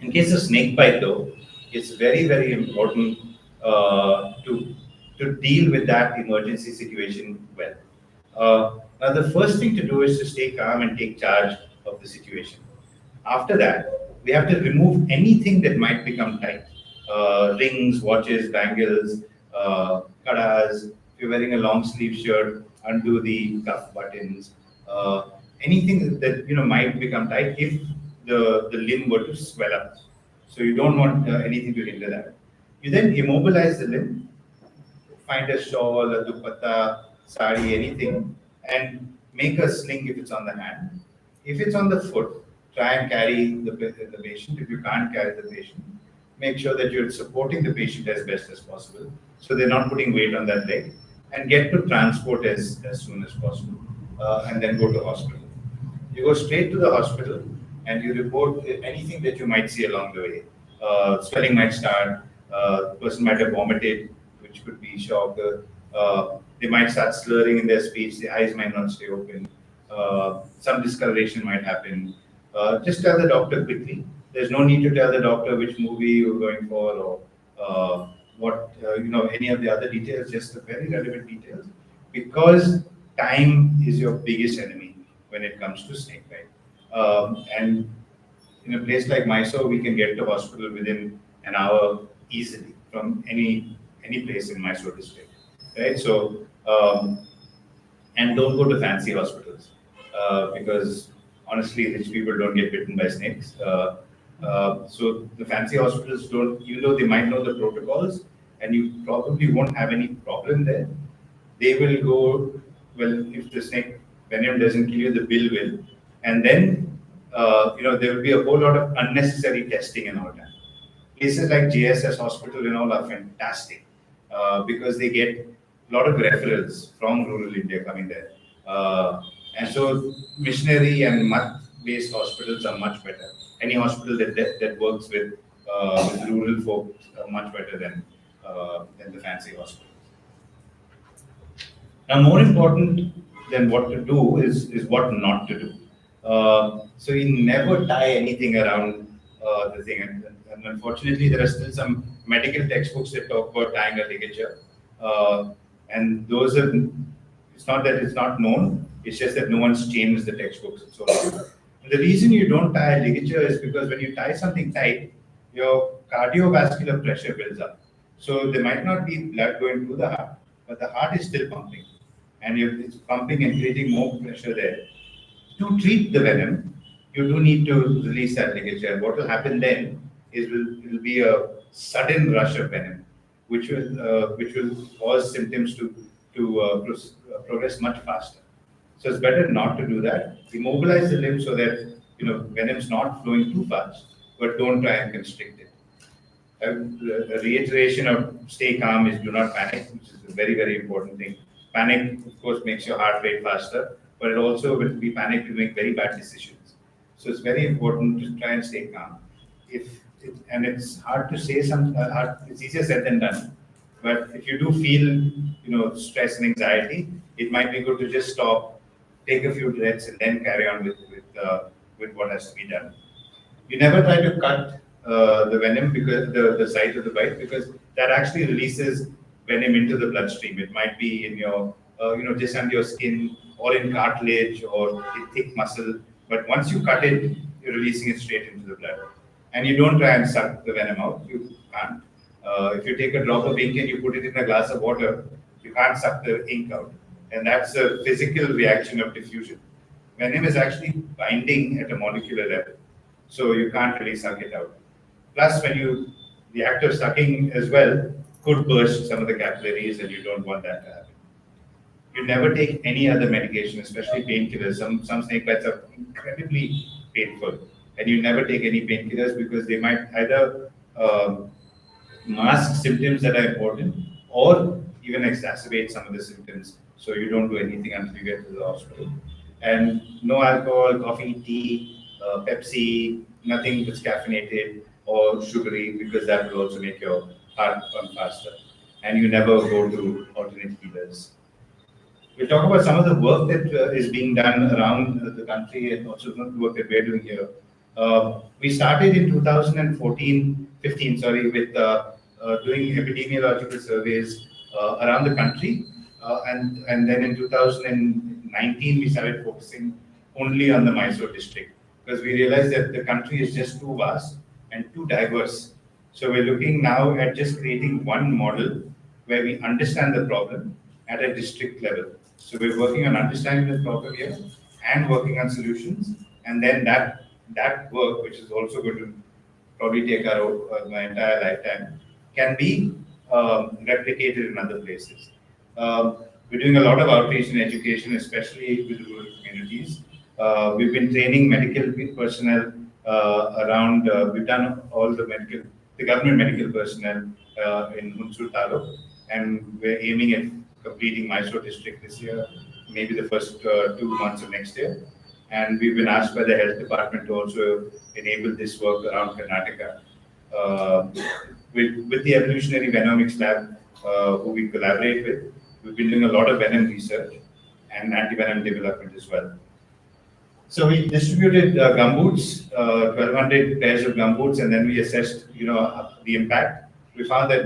In case of snake bite, though, it's very, very important to deal with that emergency situation well. Now, the first thing to do is to stay calm and take charge of the situation. After that, we have to remove anything that might become tight. Rings, watches, bangles, kadas. If you're wearing a long sleeve shirt, undo the cuff buttons. Anything that might become tight if the limb were to swell up. So you don't want anything to hinder that. You then immobilize the limb. Find a shawl, a dupatta, sari, anything, and make a sling if it's on the hand. If it's on the foot, try and carry the patient. If you can't carry the patient, make sure that you're supporting the patient as best as possible, so they're not putting weight on that leg, and get to transport as soon as possible, and then go to hospital. You go straight to the hospital and you report anything that you might see along the way. Swelling might start, the person might have vomited, which could be shock. They might start slurring in their speech, the eyes might not stay open, some discoloration might happen. Just tell the doctor quickly. There's no need to tell the doctor which movie you're going for or what any of the other details, just the very relevant details, because time is your biggest enemy when it comes to snake bite. And in a place like Mysore, we can get to hospital within an hour easily from any place in Mysore district, right? So and don't go to fancy hospitals because honestly, rich people don't get bitten by snakes. So the fancy hospitals don't, even though they might know the protocols, and you probably won't have any problem there. They will go, well, if the snake venom doesn't kill you, the bill will, and then there will be a whole lot of unnecessary testing and all that. Places like JSS Hospital and all are fantastic because they get a lot of referrals from rural India coming there. And so missionary and mutt-based hospitals are much better. Any hospital that works with rural folks are much better than the fancy hospitals. Now, more important than what to do is what not to do. So you never tie anything around the thing. And unfortunately, there are still some medical textbooks that talk about tying a ligature. And those are, it's not that it's not known, it's just that no one's changed the textbooks and so on. And the reason you don't tie a ligature is because when you tie something tight, your cardiovascular pressure builds up. So there might not be blood going to the heart, but the heart is still pumping. And if it's pumping and creating more pressure there. To treat the venom, you do need to release that ligature. What will happen then is it will be a sudden rush of venom, which will cause symptoms to progress much faster. So it's better not to do that. Immobilize the limb so that venom is not flowing too fast, but don't try and constrict it. A reiteration of stay calm is do not panic, which is a very, very important thing. Panic, of course, makes your heart rate faster, but it also will be panic to make very bad decisions. So it's very important to try and stay calm. And it's hard to say it's easier said than done. But if you do feel, stress and anxiety, it might be good to just stop, take a few breaths, and then carry on with what has to be done. You never try to cut the venom because the site of the bite, because that actually releases venom into the bloodstream. It might be in your, just under your skin or in cartilage or in thick muscle. But once you cut it, you're releasing it straight into the blood. And you don't try and suck the venom out. You can't. If you take a drop of ink and you put it in a glass of water, you can't suck the ink out. And that's a physical reaction of diffusion. Venom is actually binding at a molecular level. So you can't really suck it out. Plus, the act of sucking as well could burst some of the capillaries, and you don't want that to happen. You never take any other medication, especially painkillers. Some snake bites are incredibly painful, and you never take any painkillers because they might either mask symptoms that are important or even exacerbate some of the symptoms. So you don't do anything until you get to the hospital. And no alcohol, coffee, tea, Pepsi, nothing that's caffeinated or sugary, because that will also make your heart pump faster. And you never go to alternate healers. We'll talk about some of the work that is being done around the country and also the work that we're doing here. We started in 2015, with doing epidemiological surveys around the country. And then in 2019, we started focusing only on the Mysore district because we realized that the country is just too vast and too diverse. So we're looking now at just creating one model where we understand the problem at a district level. So we're working on understanding the problem here and working on solutions. And then that work, which is also going to probably take my entire lifetime, can be replicated in other places. We're doing a lot of outreach and education, especially with rural communities. We've been training medical personnel around, we've done all the government medical personnel in Hunsur Taluk, and we're aiming at completing Mysore district this year, maybe the first 2 months of next year. And we've been asked by the health department to also enable this work around Karnataka. With the Evolutionary Venomics Lab, who we collaborate with, we've been doing a lot of venom research and anti-venom development as well. So we distributed gumboots, 1,200 pairs of gumboots, and then we assessed, the impact. We found that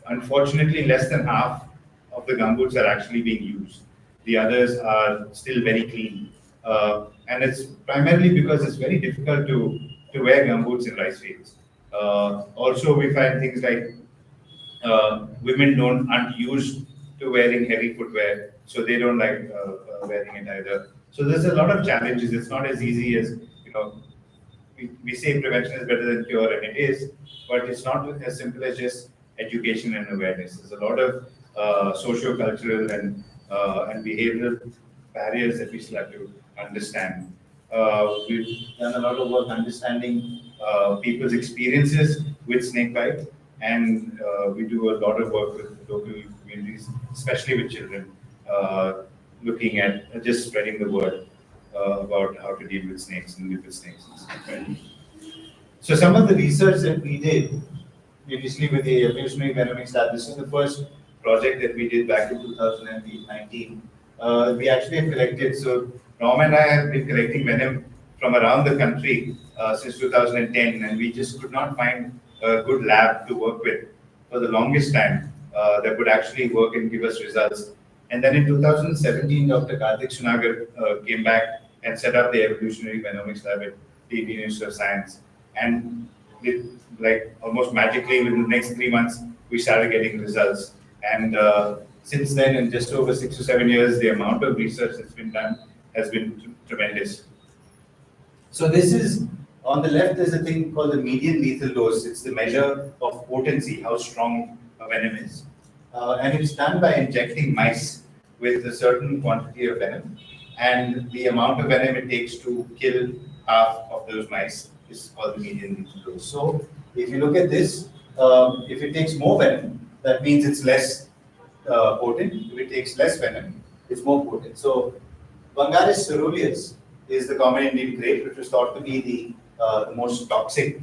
unfortunately, less than half of the gumboots are actually being used. The others are still very clean. And it's primarily because it's very difficult to wear gumboots in rice fields. Also, we find things like women aren't used to wearing heavy footwear, so they don't like wearing it either. So there's a lot of challenges. It's not as easy as we say prevention is better than cure, and it is, but it's not as simple as just education and awareness. There's a lot of socio-cultural and behavioral barriers that we still have to understand. We've done a lot of work understanding people's experiences with snakebite, and we do a lot of work with local communities, especially with children, looking at just spreading the word about how to deal with snakes and live with snakes. And so some of the research that we did, initially with the evolutionary venomics lab, this is the first project that we did back in 2019. We actually have collected, so Ram and I have been collecting venom from around the country since 2010, and we just could not find a good lab to work with for the longest time that would actually work and give us results. And then in 2017, Dr. Karthik Sunagar came back and set up the evolutionary venomics lab at the Indian Institute of Science. And like almost magically, within the next 3 months, we started getting results. And since then, in just over 6 to 7 years, the amount of research that's been done has been tremendous. So this is, on the left, there's a thing called the median lethal dose. It's the measure of potency, how strong a venom is. And it's done by injecting mice with a certain quantity of venom. And the amount of venom it takes to kill half of those mice is called the median lethal dose. So if you look at this, if it takes more venom, that means it's less potent. If it takes less venom, it's more potent. So Bungaris ceruleus is the common Indian crate, which was thought to be the most toxic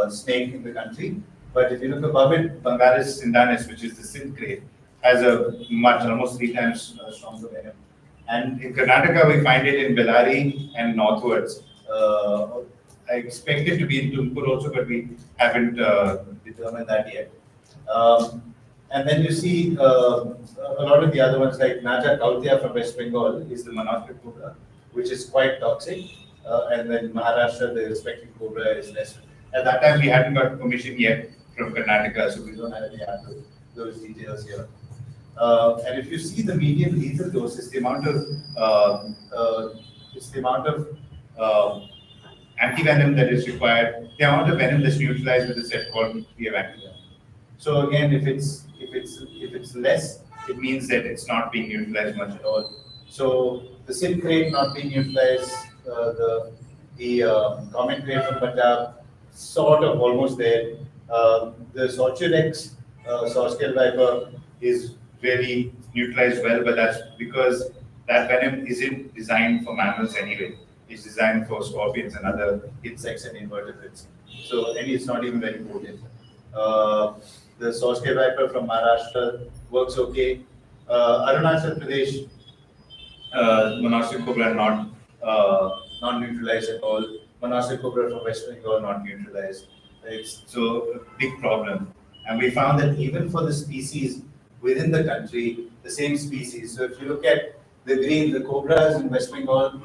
snake in the country. But if you look above it, Bungaris sindanus, which is the synth crate, has a almost 3 times stronger venom. And in Karnataka, we find it in Bellary and northwards. I expect it to be in Tumkur also, but we haven't determined that yet. And then you see a lot of the other ones, like Naja Kautia from West Bengal is the monarchic cobra, which is quite toxic. And then Maharashtra, the respective cobra is less. At that time, we hadn't got permission yet from Karnataka, so we don't have any of those details here. And if you see the median lethal dose, it's the amount of antivenom that is required, the amount of venom that's neutralized with a set called nuclear antivenom. So again, if it's less, it means that it's not being utilized much at all. So the SIP crate not being utilized, the common crate from Punjab, sort of almost there. The Sorturex saw-scale viper is really neutralized well, but that's because that venom isn't designed for mammals anyway. It's designed for scorpions and other insects and invertebrates. So it's not even very potent. The saw-scale viper from Maharashtra works okay. Arunachal Pradesh, monastic cobra not neutralized at all. Monastic cobra from West Bengal not neutralized. It's so a big problem. And we found that even for the species within the country, the same species. So if you look at the green, the cobras in West Bengal,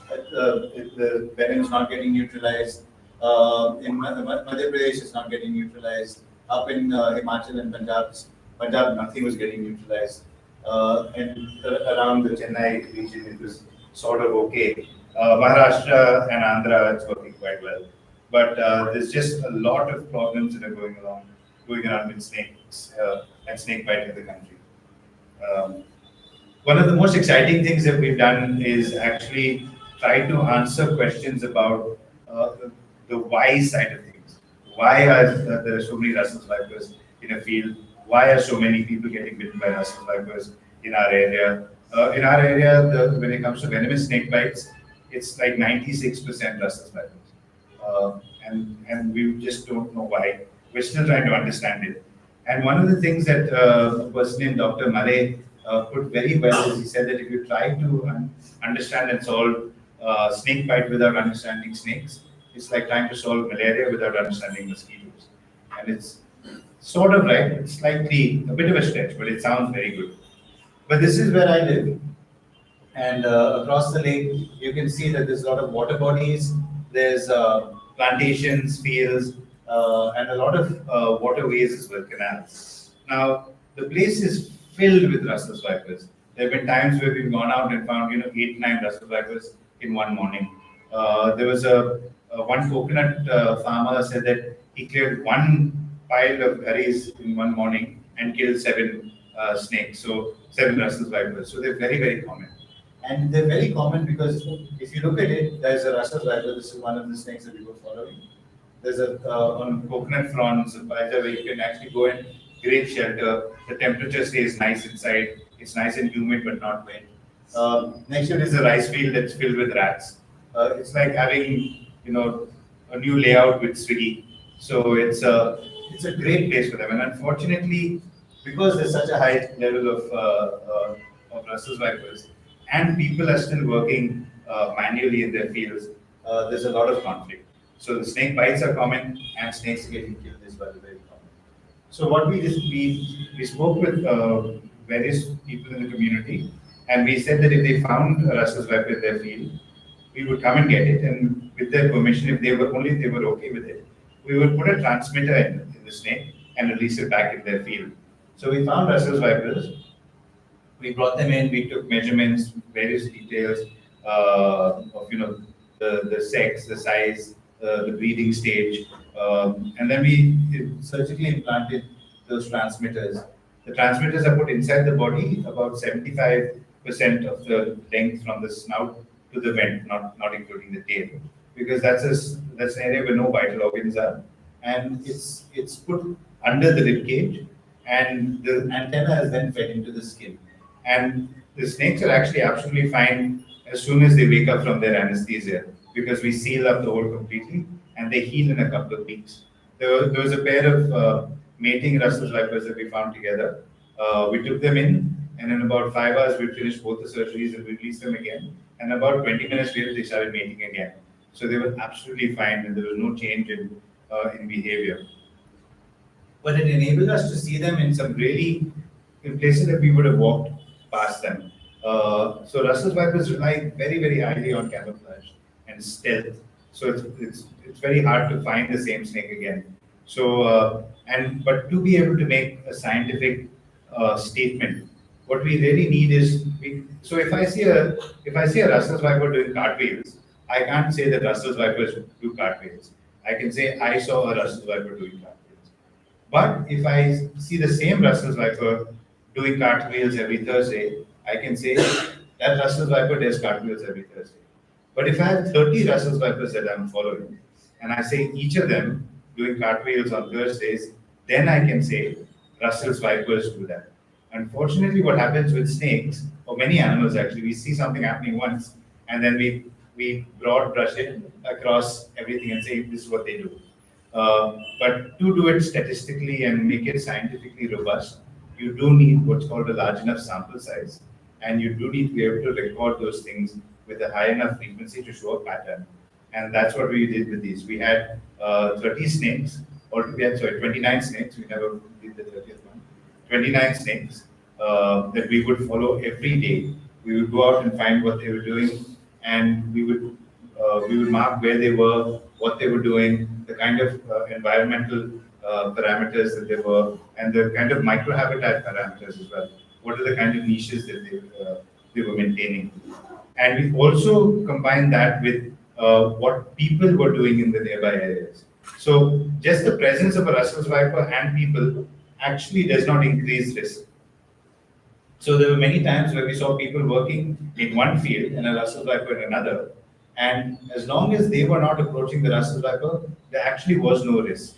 the venom is not getting neutralized. In Madhya Pradesh, it's not getting neutralized. Up in Himachal and Punjab, nothing was getting neutralized. And around the Chennai region, it was sort of okay. Maharashtra and Andhra, it's working quite well. But there's just a lot of problems that are going around with snakes and snake bite in the country. One of the most exciting things that we've done is actually try to answer questions about the why side of things. Why are there so many Russell's vipers in a field? Why are so many people getting bitten by Russell's vipers in our area? When it comes to venomous snake bites, it's like 96% Russell's vipers. And we just don't know why. We're still trying to understand it. And one of the things that a person named Dr. Murray put very well is he said that if you try to understand and solve snake bite without understanding snakes, it's like trying to solve malaria without understanding mosquitoes. And Sort of right. It's slightly a bit of a stretch, but it sounds very good. But this is where I live, and across the lake, you can see that there's a lot of water bodies. There's plantations, fields, and a lot of waterways as well, canals. Now, the place is filled with Russell's vipers. There have been times where we've gone out and found, 8, 9 Russell vipers in one morning. There was one coconut farmer said that he cleared one pile of berries in one morning and killed 7 snakes, so 7 Russell's vipers. So they're very, very common. And they're very common because if you look at it, there's a Russell's viper. This is one of the snakes that we were following. There's a on coconut fronds, where you can actually go in great shelter. The temperature stays nice inside. It's nice and humid but not wet. Next to it is a rice field that's filled with rats. It's like having a new layout with Swiggy. So it's a great place for them. And unfortunately, because there's such a high level of Russell's vipers, and people are still working manually in their fields, there's a lot of conflict. So the snake bites are common, and snakes getting killed is very, very common. So what we spoke with various people in the community, and we said that if they found a Russell's viper in their field, we would come and get it, and with their permission, if they were okay with it, we would put a transmitter in the snake and release it back in their field. So we found Russell's vipers. We brought them in. We took measurements, various details of the sex, the size, the breeding stage, and then we surgically implanted those transmitters. The transmitters are put inside the body, about 75% of the length from the snout to the vent, not including the tail, because that's an area where no vital organs are, and it's put under the rib cage, and the antenna is then fed into the skin. And the snakes are actually absolutely fine as soon as they wake up from their anesthesia, because we seal up the hole completely, and they heal in a couple of weeks. There was a pair of mating Russell's vipers that we found together. We took them in, and in about 5 hours, we finished both the surgeries and we released them again. And about 20 minutes later, they started mating again. So they were absolutely fine, and there was no change in behavior. But it enabled us to see them in places that we would have walked past them. So Russell's vipers rely very, very highly on camouflage and stealth. So it's very hard to find the same snake again. So but to be able to make a scientific statement, what we really need is so if I see a Russell's viper doing cartwheels, I can't say that Russell's vipers do cartwheels. I can say I saw a Russell's viper doing cartwheels. But if I see the same Russell's viper doing cartwheels every Thursday, I can say that Russell's viper does cartwheels every Thursday. But if I have 30 Russell's vipers that I'm following, and I say each of them doing cartwheels on Thursdays, then I can say Russell's vipers do that. Unfortunately, what happens with snakes, or many animals actually, we see something happening once, and then we broad brush it across everything and say this is what they do. But to do it statistically and make it scientifically robust, you do need what's called a large enough sample size, and you do need to be able to record those things with a high enough frequency to show a pattern. And that's what we did with these. We had 30 snakes, or we had 29 snakes. We never did the 30th one. 29 snakes that we would follow every day. We would go out and find what they were doing, and we would mark where they were, what they were doing, the kind of environmental parameters that they were, and the kind of microhabitat parameters as well. What are the kind of niches that they were maintaining? And we also combined that with what people were doing in the nearby areas. So just the presence of a Russell's viper and people actually does not increase risk. So there were many times where we saw people working in one field and a Russell's viper in another. And as long as they were not approaching the Russell's viper, there actually was no risk.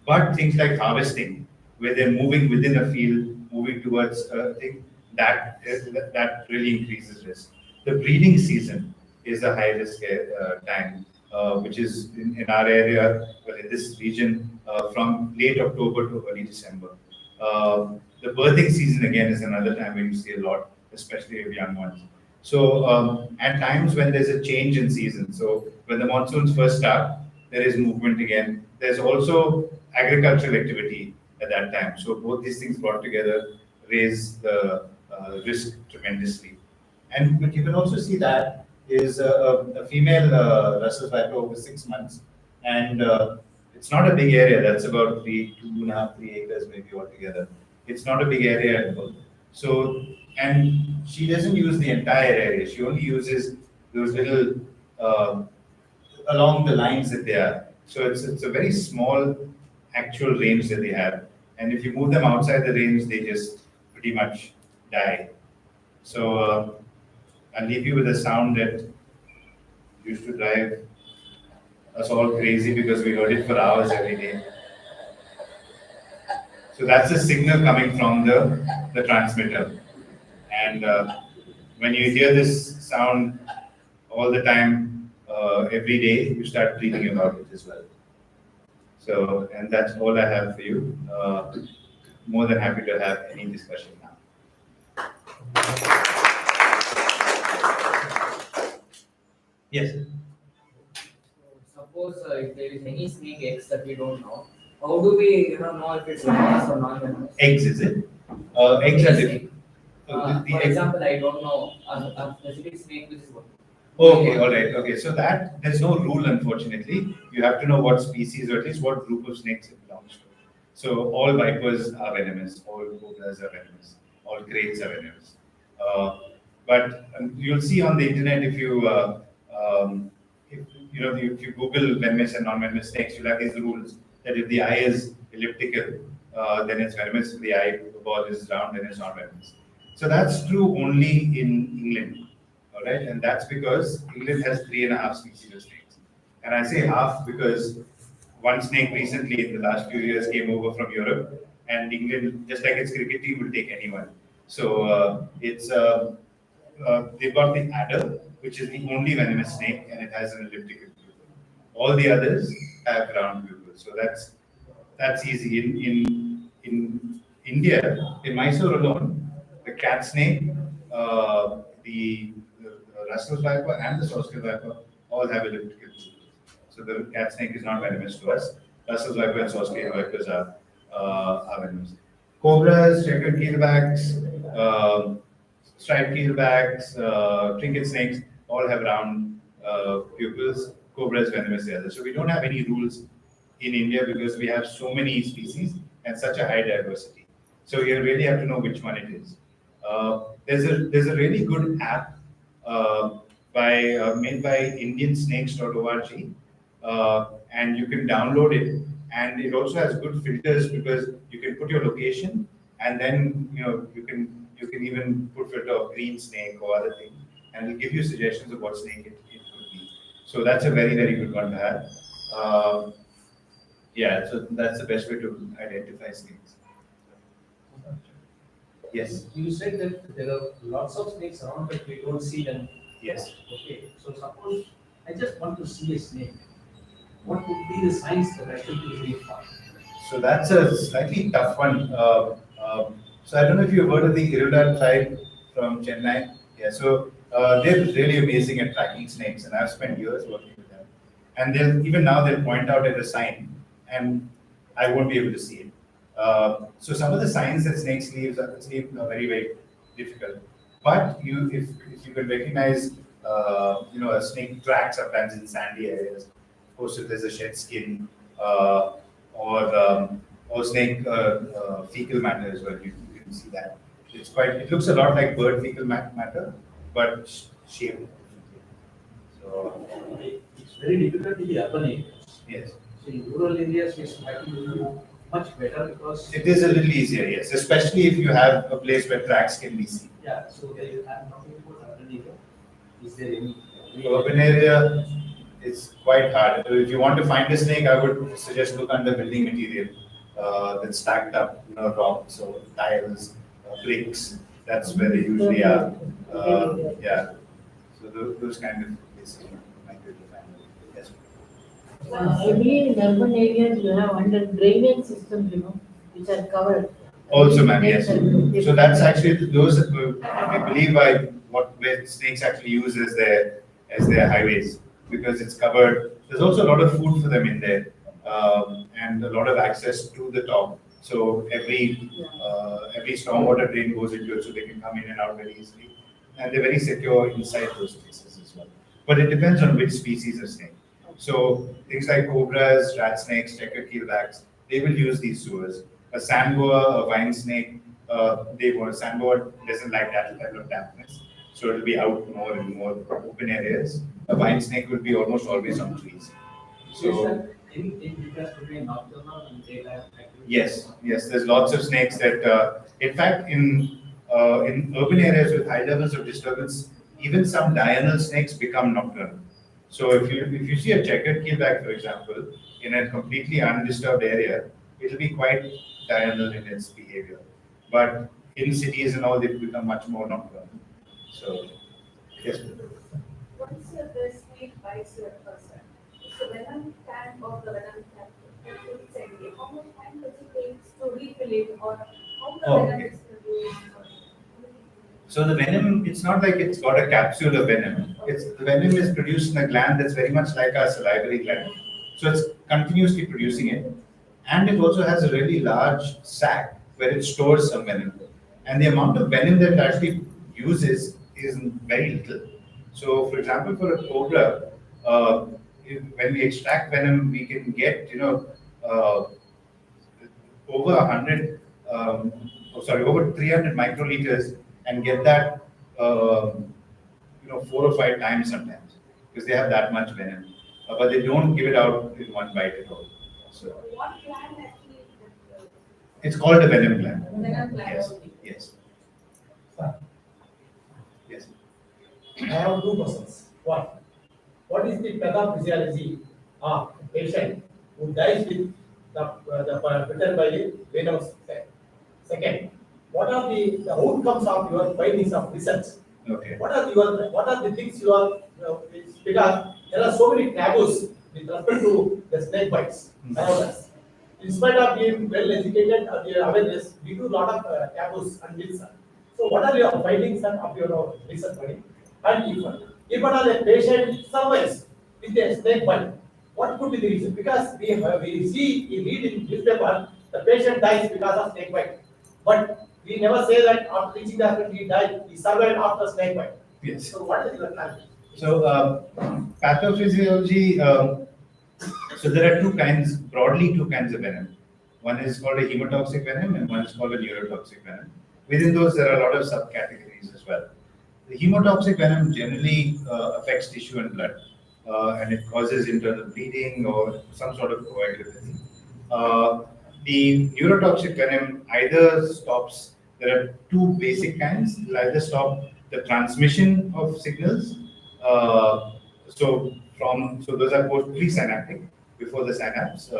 But things like harvesting, where they're moving within a field, moving towards a thing, that really increases risk. The breeding season is a high risk time, which is in our area, well, in this region, from late October to early December. The birthing season again is another time when you see a lot, especially of young ones. So at times when there's a change in season, so when the monsoons first start, there is movement again. There's also agricultural activity. at that time. So both these things brought together raise the risk tremendously. And what you can also see that is a female Russell's viper over 6 months, and it's not a big area. That's about 2.5, 3 acres maybe altogether. It's not a big area at all. So, and she doesn't use the entire area. She only uses those little along the lines that they are. So it's a very small actual range that they have. And if you move them outside the range, they just pretty much die. So I'll leave you with a sound that used to drive us all crazy because we heard it for hours every day. So that's a signal coming from the transmitter. And when you hear this sound all the time, every day, you start dreaming about it as well. So, and that's all I have for you. More than happy to have any discussion now. Yes. Suppose if there is any snake eggs that we don't know, how do we know if it's venomous or non-venomous? Eggs, is it? Eggs are different. For example, I don't know a specific snake which is what. Okay, all right. Okay, so that there's no rule, unfortunately. You have to know what species or at least what group of snakes it belongs to. So all vipers are venomous, all cobras are venomous, all cranes are venomous. But you'll see on the internet if you if you Google venomous and non-venomous snakes, you'll have these rules that if the eye is elliptical, then it's venomous. If the eye ball is round, then it's not venomous. So that's true only in England. All right, and that's because England has 3.5 species of snakes. And I say half because one snake recently in the last few years came over from Europe, and England, just like its cricket team, will take anyone. So they've got the adder, which is the only venomous snake, and it has an elliptical pupil. All the others have round pupils, so that's easy. In India, in Mysore alone, the cat snake, the Russell's viper and the Sanje viper all have elliptical pupils. So the cat snake is not venomous to us. Russell's viper and Sanje vipers are venomous. Cobras, checkered keelbacks, striped keelbacks, trinket snakes all have round pupils. Cobra is venomous the other. So we don't have any rules in India because we have so many species and such a high diversity. So you really have to know which one it is. There's a really good app made by indiansnakes.org, and you can download it, and it also has good filters because you can put your location, and then you can even put filter of green snake or other thing, and it'll give you suggestions of what snake it could be. So that's a very, very good one to have. Yeah, so that's the best way to identify snakes. Yes. You said that there are lots of snakes around, but we don't see them. Yes. Okay, so suppose I just want to see a snake. What would be the signs that I should be looking for? So that's a slightly tough one. So I don't know if you've heard of the Irudar tribe from Chennai. Yeah, so they're really amazing at tracking snakes, and I've spent years working with them. And even now they'll point out at a sign, and I won't be able to see it. So some of the signs that snakes leave are very, very difficult. But if you can recognize, a snake track sometimes in sandy areas. Of course, if there's a shed skin or snake fecal matter as well, you can see that. It looks a lot like bird fecal matter, but shaped differently. So it's very difficult in the urban areas. yes. So in rural areas, it's likely to be much better because It is a little easier, yes, especially if you have a place where tracks can be seen. yeah. So they have nothing about urban area. Is there any? Urban area, it's quite hard. If you want to find a snake, I would suggest look under building material that's stacked up, rocks or tiles, bricks. That's where they usually are. Yeah. So those kind of places might be able to find them. Yes. I believe in urban areas you have under drainage systems, which are covered. Also, ma'am, yes. So that's actually those we believe where snakes actually use as their highways because it's covered. There's also a lot of food for them in there, and a lot of access to the top So every stormwater drain goes into it, so they can come in and out very easily, and they're very secure inside those places as well. But it depends on which species of snake. So things like cobras, rat snakes, checkered keelbacks, they will use these sewers. A sandboa, a vine snake, sandboa doesn't like that level of dampness, so it'll be out more and more open areas. A vine snake will be almost always on trees. So, is So there any difference between nocturnal and daytime activity? yes, there's lots of snakes that, in fact, in urban areas with high levels of disturbance, even some diurnal snakes become nocturnal. So if you see a checkered keelback, for example, in a completely undisturbed area, it'll be quite diurnal in its behavior. But in cities and all, they become much more nocturnal. So yes. Once the snake bites a person, it's the venom tank or the venom capsule. How much time does it take to refill it, or how the venom Okay. is produced? So the venom, it's not like it's got a capsule of venom. The venom is produced in a gland that's very much like our salivary gland. So it's continuously producing it. And it also has a really large sac where it stores some venom. And the amount of venom that it actually uses is very little. So for example, for a cobra, when we extract venom, we can get, over 100, over 300 microliters, and get that, 4 or 5 times sometimes, because they have that much venom. But they don't give it out in one bite at all. So What gland actually? it's called a venom gland. Venom gland Yes, only. yes, yes. I have two questions. One, what is the pathophysiology of a patient who dies with the bitten by the venomous snake? Second, what are the outcomes of your findings of research? Okay. What are the things you are, because there are so many taboos with respect to the snake bites around us. In spite of being well educated or the awareness, we do a lot of taboos and myths. So what are your findings of your research finding? And if at all a patient survives with a snake bite, what could be the reason? Because we read in newspaper, the patient dies because of snake bite. But we never say that after reaching the hospital he died, he survived after snake bite. Yes. So what is your plan? So pathophysiology. So there are broadly two kinds of venom. One is called a hemotoxic venom, and one is called a neurotoxic venom. Within those, there are a lot of subcategories as well. The hemotoxic venom generally affects tissue and blood, and it causes internal bleeding or some sort of coagulopathy. The neurotoxic venom either stops. There are two basic kinds. It'll either stop the transmission of signals. So those are pre-synaptic, before the synapse,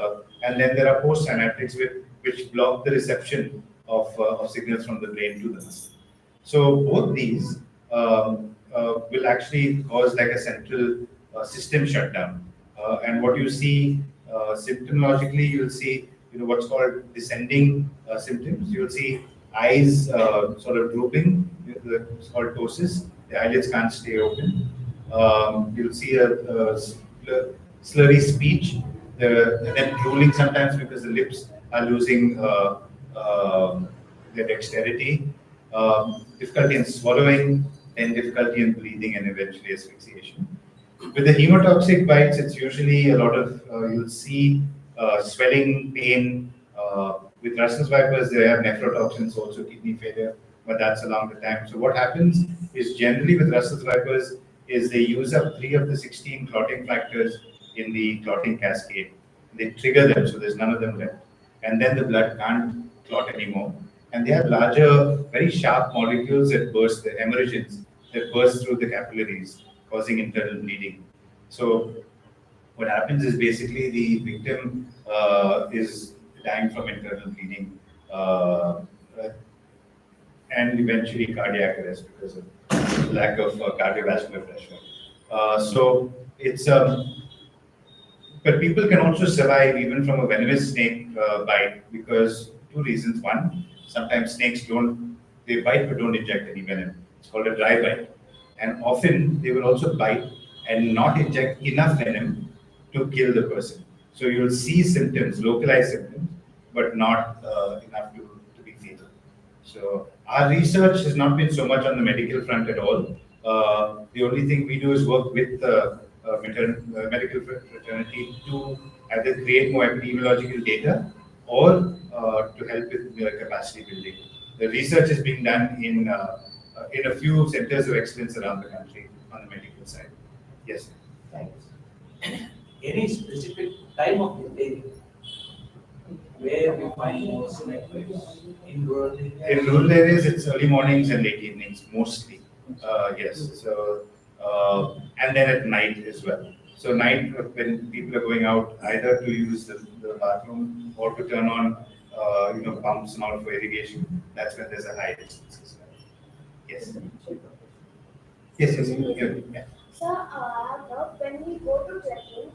and then there are post-synaptics which block the reception of signals from the brain to the muscle. So both these will actually cause like a central system shutdown. And what you see symptomologically, you'll see what's called descending symptoms. You'll see eyes sort of drooping. It's called ptosis. The eyelids can't stay open. You'll see a slurry speech, and then drooling sometimes because the lips are losing their dexterity, difficulty in swallowing, then difficulty in breathing, and eventually asphyxiation. With the hemotoxic bites, it's usually a lot of, you'll see swelling, pain. With Russell's vipers, they have nephrotoxins, also kidney failure, but that's along the time. So what happens is generally with Russell's vipers is they use up 3 of the 16 clotting factors in the clotting cascade. They trigger them, so there's none of them left. And then the blood can't clot anymore. And they have larger, very sharp molecules that burst, the hemorrhages, that burst through the capillaries, causing internal bleeding. So what happens is basically the victim is dying from internal bleeding and eventually cardiac arrest because of lack of cardiovascular pressure. So it's but people can also survive even from a venomous snake bite because 2 reasons. One, sometimes snakes they bite but don't inject any venom. It's called a dry bite. And often they will also bite and not inject enough venom to kill the person. So you'll see symptoms, localized symptoms, but not enough to be fatal. So our research has not been so much on the medical front at all. The only thing we do is work with medical fraternity to either create more epidemiological data or to help with capacity building. The research is being done in a few centers of excellence around the country on the medical side. Yes. Thanks. Any specific time of the day where we find more snake bites in rural areas? In rural areas, it's early mornings and late evenings mostly. Yes. So and then at night as well. So night when people are going out either to use the bathroom or to turn on pumps and all for irrigation, that's when there's a high incidence as well. Yes. Yes. Yeah. Sir, when we go to trekking,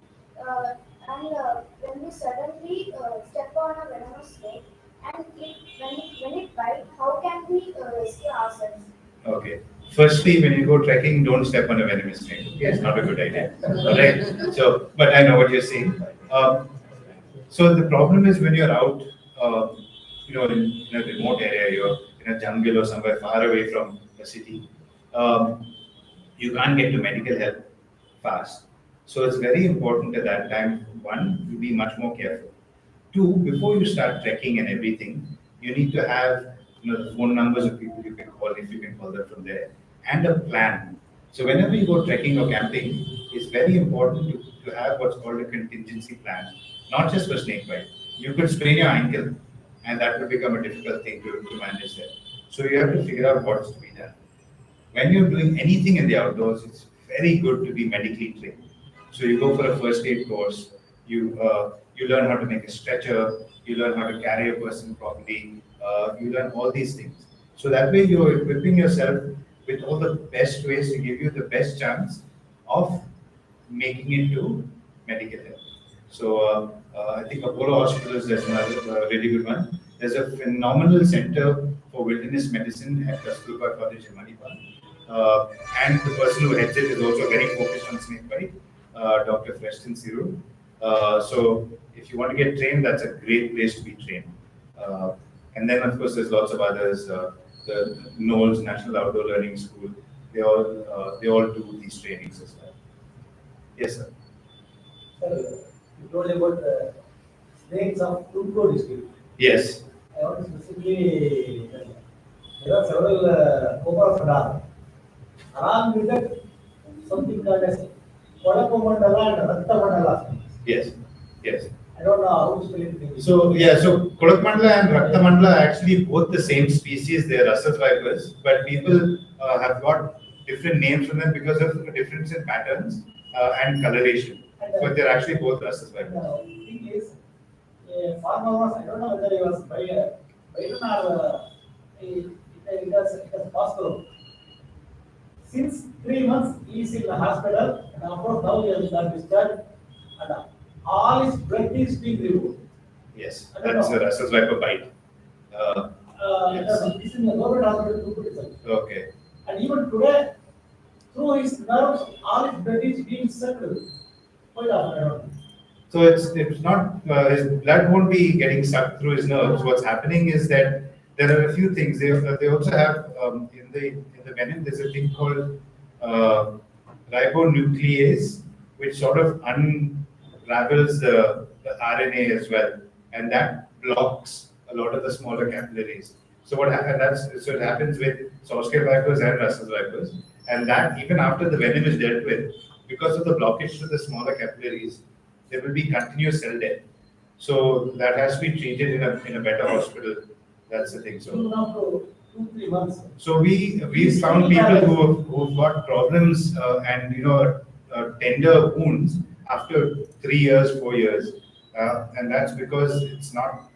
and when we suddenly step on a venomous snake, and when it bites, how can we rescue ourselves? Okay. Firstly, when you go trekking, don't step on a venomous snake. Okay, it's not a good idea. All right. So, but I know what you're saying. So the problem is when you're out, in a remote area, you're in a jungle or somewhere far away from a city. You can't get to medical help fast. So it's very important at that time, one, to be much more careful. Two, before you start trekking and everything, you need to have the phone numbers of people you can call, if you can call them from there, and a plan. So whenever you go trekking or camping, it's very important to have what's called a contingency plan, not just for snake bite. You could sprain your ankle, and that would become a difficult thing to manage there. So you have to figure out what's to be done. When you're doing anything in the outdoors, it's very good to be medically trained. So you go for a first aid course, you learn how to make a stretcher, you learn how to carry a person properly, you learn all these things. So that way you're equipping yourself with all the best ways to give you the best chance of making it to medical help. So I think Apollo Hospitals, there's another really good one. There's a phenomenal center for wilderness medicine at Kasturba College in Manipal. And the person who heads it is also very focused on snake bite, Dr. Preston Siru. So if you want to get trained, that's a great place to be trained. And then of course there's lots of others. The Knowles National Outdoor Learning School. They all do these trainings as well. Yes, sir. Sir, you told about snakes of Tumkur district. Yes. I want to specifically there are several cobras around. Along with that, something called as Kodapamandala and Raktamandala. Yes. Yes. I don't know how to spell it. So yeah, so Kodakmandala and Raktamandala are actually both the same species. They are Russell's vipers, but people have got different names from them because of a difference in patterns and coloration. But they're actually both Russell's vipers. The thing is, a farmer was, I don't know whether he was bitten or it was possible. Since 3 months, he is in the hospital, and after now he has got discharged, and all his blood is being removed. Yes, that's a Russell's viper bite. Yes. It is in the government hospital to itself. Okay. And even today, through his nerves, all his blood is being sucked. Quite often, I don't know. So it's not his blood won't be getting sucked through his nerves. What's happening is that there are a few things. They also have in the venom there's a thing called ribonuclease, which sort of unravels the RNA as well, and that blocks a lot of the smaller capillaries. So what happens? So it happens with Sawscale vipers and Russell's vipers, and that even after the venom is dealt with, because of the blockage to the smaller capillaries, there will be continuous cell death. So that has to be treated in a better hospital. That's the thing. So Even after 2-3 months. so we found people who've got problems and tender wounds after 3 years, 4 years, and that's because it's not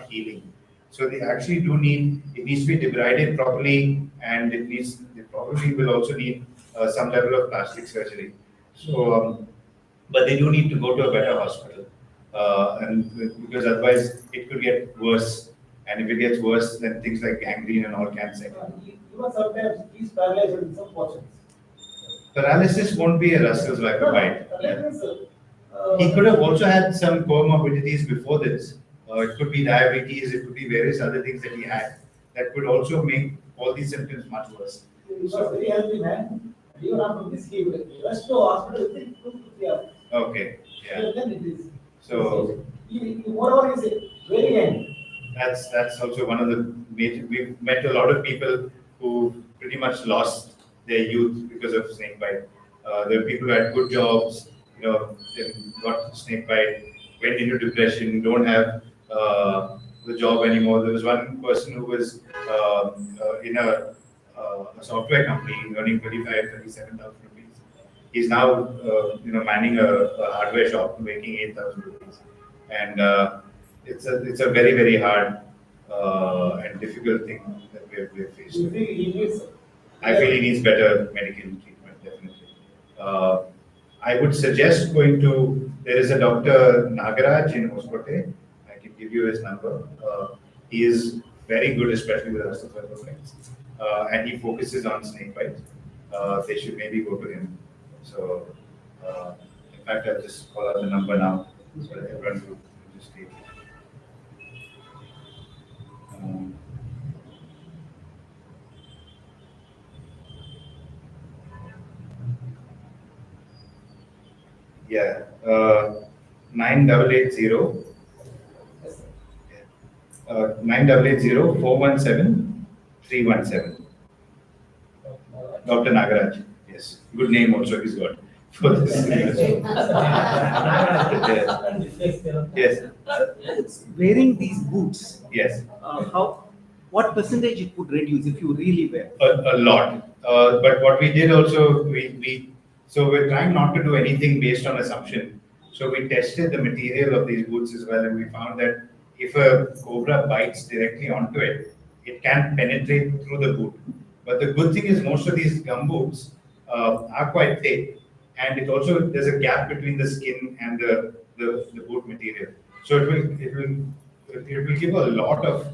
healing. So they actually do need, it needs to be debrided properly, and they probably will also need some level of plastic surgery. So, but they do need to go to a better hospital, and because otherwise it could get worse. And if it gets worse, then things like gangrene and all can set in. Even sometimes he's paralyzed in some portions. Paralysis won't be a Russell's viper bite. Paralysis, He could have also had some comorbidities before this, it could be diabetes, it could be various other things that he had that could also make all these symptoms much worse. He was very healthy man. Even after this, he rushed to hospital within 2 to 3 hours. Okay, yeah. Then it is. So Moreover, is very young. that's also one of the major. We've met a lot of people who pretty much lost their youth because of snake bite. There are people who had good jobs, then got snake bite, went into depression, don't have the job anymore. There was one person who was in a software company earning 37,000 rupees. He's now manning a hardware shop making 8,000 rupees, and it's a very very hard and difficult thing that we're faced with. I feel he needs better medical treatment, definitely. I would suggest going to, there is a Dr. Nagaraj in Hoskote. I can give you his number. He is very good, especially with osteoarthritis, and he focuses on snake bites. They should maybe go to him. So, in fact, I'll just call out the number now so that everyone will just take it. Yeah, 9880 417 317. Dr. Nagaraj. Yes, good name also he's got for this. Yes. Wearing these boots, Yes. What percentage it would reduce if you really wear? A lot. But what we did also, so we're trying not to do anything based on assumption. So we tested the material of these boots as well, and we found that if a cobra bites directly onto it, it can penetrate through the boot. But the good thing is most of these gum boots are quite thick, and there's a gap between the skin and the boot material. So it will give a lot of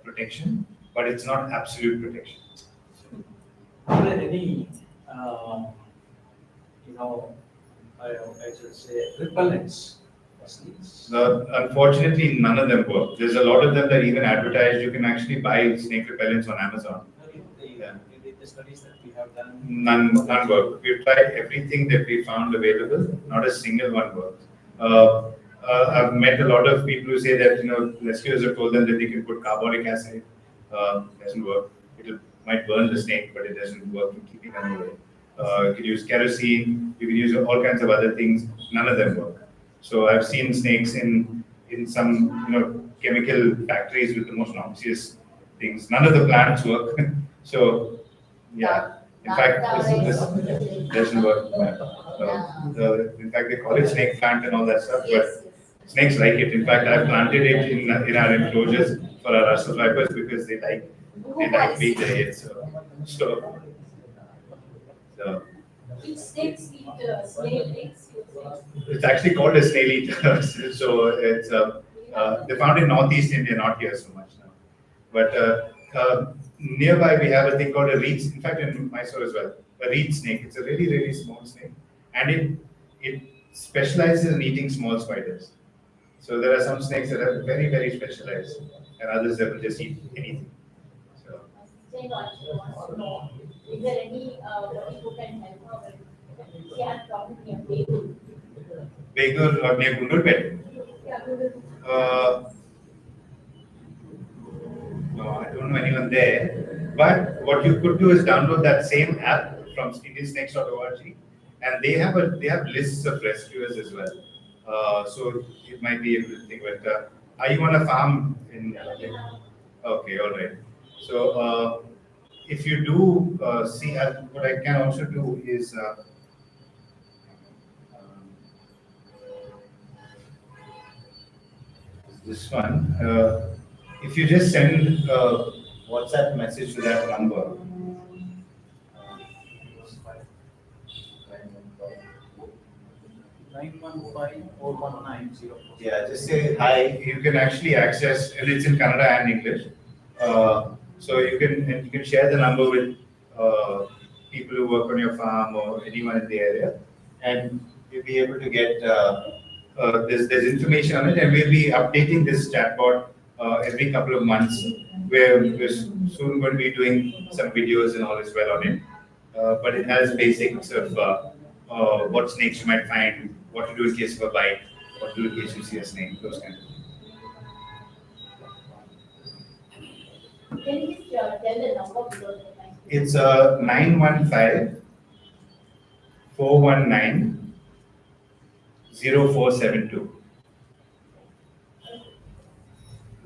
protection, but it's not absolute protection. Are there any, I should say, repellents? Unfortunately, none of them work. There's a lot of them that are even advertised. You can actually buy snake repellents on Amazon. The studies that we have done. None work. We've tried everything that we found available. Not a single one works. I've met a lot of people who say that rescuers have told them that they can put carbonic acid. Doesn't work. It might burn the snake, but it doesn't work in keeping them away. You can use kerosene. You can use all kinds of other things. None of them work. So I've seen snakes in some chemical factories with the most noxious things. None of the plants work. So yeah, in fact, this doesn't work. In fact, they call it snake plant and all that stuff, but snakes like it. In fact, I've planted it in our enclosures for our Russell vipers because they like being there. So Which snakes eat snail eggs? it's actually called a snail eater. So it's they found in Northeast India, not here so much now. But nearby we have a thing called a reed. In fact, in Mysore as well, a reed snake. It's a really really small snake, and it specializes in eating small spiders. So there are some snakes that are very very specialized, and others that will just eat anything. So. Is there any who can help her? She has problem near Begur. Begur or near Gundurpet? Yeah, Begur. No, I don't know anyone there. But what you could do is download that same app from indiansnakes.org, and they have lists of rescuers as well. So it might be able to think. But are you on a farm in? Okay, all right. So if you do see, what I can also do is. This one, if you just send a WhatsApp message to that number, 915-419-04. yeah, just say hi. You can actually access, and it's in Kannada and English. So you can share the number with people who work on your farm or anyone in the area, and you'll be able to get there's information on it, and we'll be updating this chatbot every couple of months. We're soon going to be doing some videos and all as well on it. But it has basics of what snakes you might find, what to do in case of a bite, what to do in case you see a snake, those kind of things. Can you just tell the number because of time? It's 915 419 0472.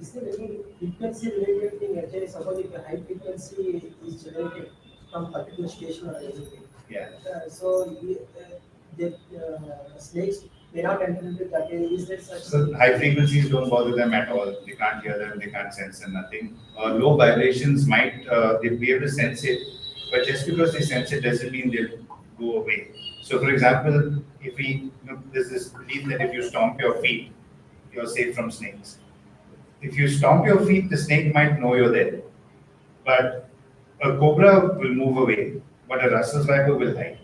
Is there any frequency related thing? Actually, suppose if a high frequency is generated from particular station or anything. Yeah. So the snakes may not enter into that area. Is there such? So high frequencies don't bother them at all. They can't hear them, they can't sense them, nothing. Low vibrations might, they'll be able to sense it, but just because they sense it doesn't mean they'll go away. So for example, if there's this belief that if you stomp your feet, you're safe from snakes. If you stomp your feet, the snake might know you're there. But a cobra will move away, but a Russell's viper will hide.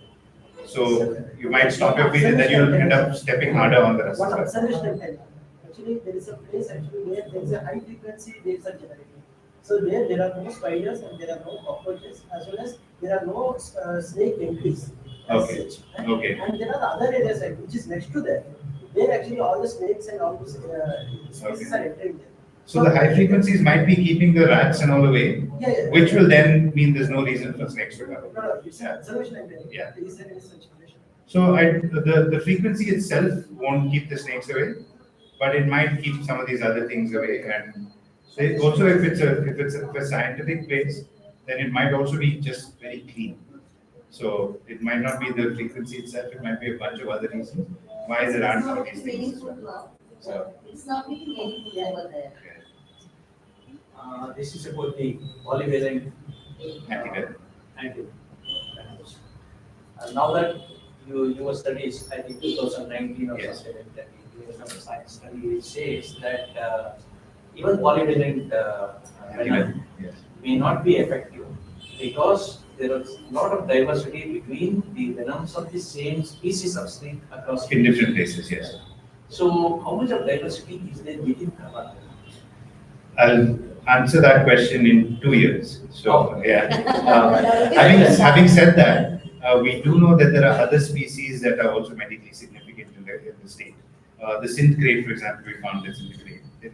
So you might stomp your feet and then you'll end up stepping harder on the Russell's What viper. observation I tell? Actually, there is a place actually where there is a high frequency waves are generated. So there are no spiders and there are no cockroaches, as well as there are no snake entries. Okay. Such, right? Okay. And there are the other areas like, which is next to that, where actually all the snakes and all those species are entering there. So the high frequencies might be keeping the rats and all away, Yeah. which will then mean there's no reason for snakes to come. No, it's an Yeah. observation I'm telling. Yeah. Is there any such condition? So the frequency itself won't keep the snakes away, but it might keep some of these other things away. And so also if it's a scientific place, then it might also be just very clean. So it might not be the frequency itself, it might be a bunch of other reasons why there aren't some of these things as well. So It's not making any food over there. This is about the polyvalent antivenom. antivenom. Now that your studies, I think 2019 or Yes. something like that, you have a science study which says that even polyvalent venom Yes. may not be effective because there is a lot of diversity between the venoms of the same species of snake across. In different places, yes. So how much of diversity is there within Karnataka? I'll answer that question in 2 years. So, Oh. yeah. Having said that, we do know that there are other species that are also medically significant in the state. The synth crate, for example, we found this in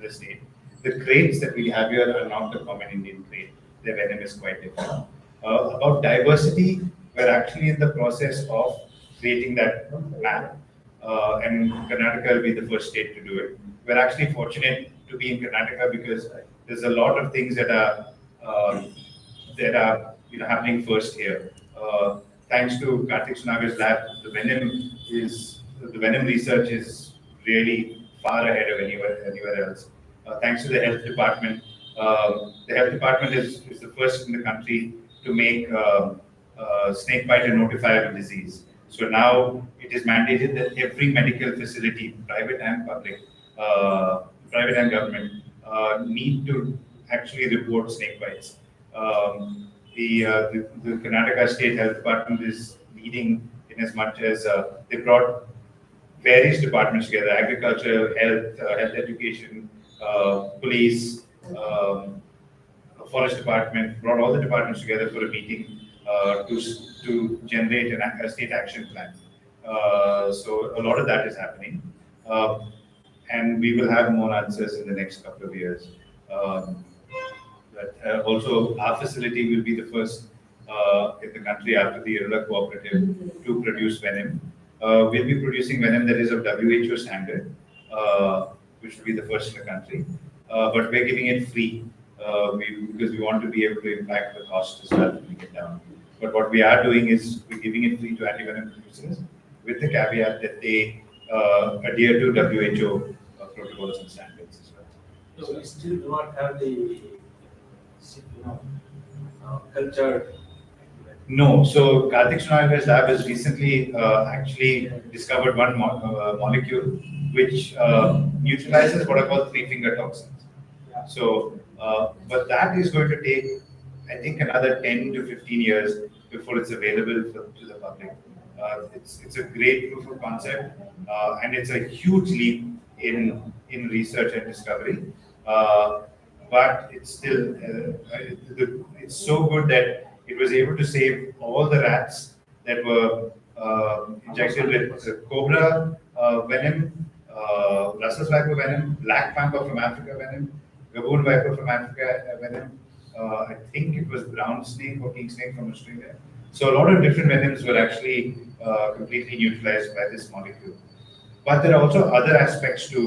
the state. The crates that we have here are not the common Indian crate. Their venom is quite different. About diversity, we're actually in the process of creating that map. And Karnataka will be the first state to do it. We're actually fortunate to be in Karnataka because there's a lot of things that are happening first here. Thanks to Karthik Sunaga's lab, the venom research is really far ahead of anywhere else. Thanks to the health department, the health department is the first in the country to make snake bite a notifiable disease. So now it is mandated that every medical facility, private and public, private and government, need to actually report snake bites. The Karnataka State Health Department is leading in as much as they brought various departments together: agriculture, health education, police, forest department. Brought all the departments together for a meeting to generate a state action plan. So a lot of that is happening, and we will have more answers in the next couple of years. But also, our facility will be the first in the country after the Irula Cooperative to produce venom. We'll be producing venom that is of WHO standard, which will be the first in the country. But we're giving it free because we want to be able to impact the cost as well to bring it down. But what we are doing is we're giving it free to anti-venom producers with the caveat that they adhere to WHO protocols and standards as well. So we still do not have the cultured. No, so Karthik Sunaga's lab has recently actually discovered one molecule which neutralizes what are called three-finger toxins. So, but that is going to take, I think, another 10 to 15 years before it's available to the public. It's a great proof of concept, and it's a huge leap in research and discovery. But it's still it's so good that it was able to save all the rats that were injected with cobra venom, Russell's viper venom, black mamba from Africa venom, baboon viper from Africa venom. I think it was brown snake or king snake from Australia. So a lot of different venoms were actually completely neutralized by this molecule. But there are also other aspects to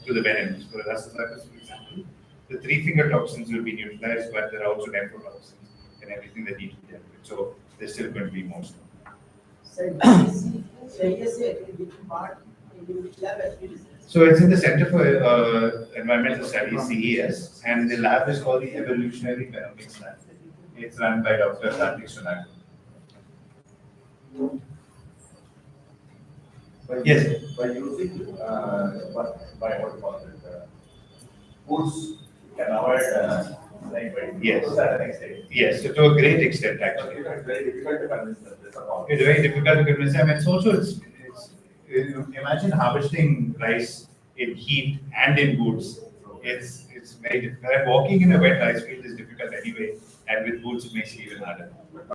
the venoms. For Russell's vipers, for example, the three-finger toxins will be neutralized, but there are also nephrotoxins and everything that need to be dealt with. So there's still going to be more. So which part, in which lab actually is this? So it's in the Center for Environmental Studies, CES, and the lab is called the Evolutionary Genomics Lab. It's run by Dr. Karthik Sonak. Yes. By using by what call it, foods can avoid snake bite. Yes. To that extent. Yes, to a great extent actually. It's very difficult to convince them. This about. It's very difficult to convince them. It's also imagine harvesting rice in heat and in boots. It's very difficult. And walking in a wet rice field is difficult anyway, and with boots it makes it even harder.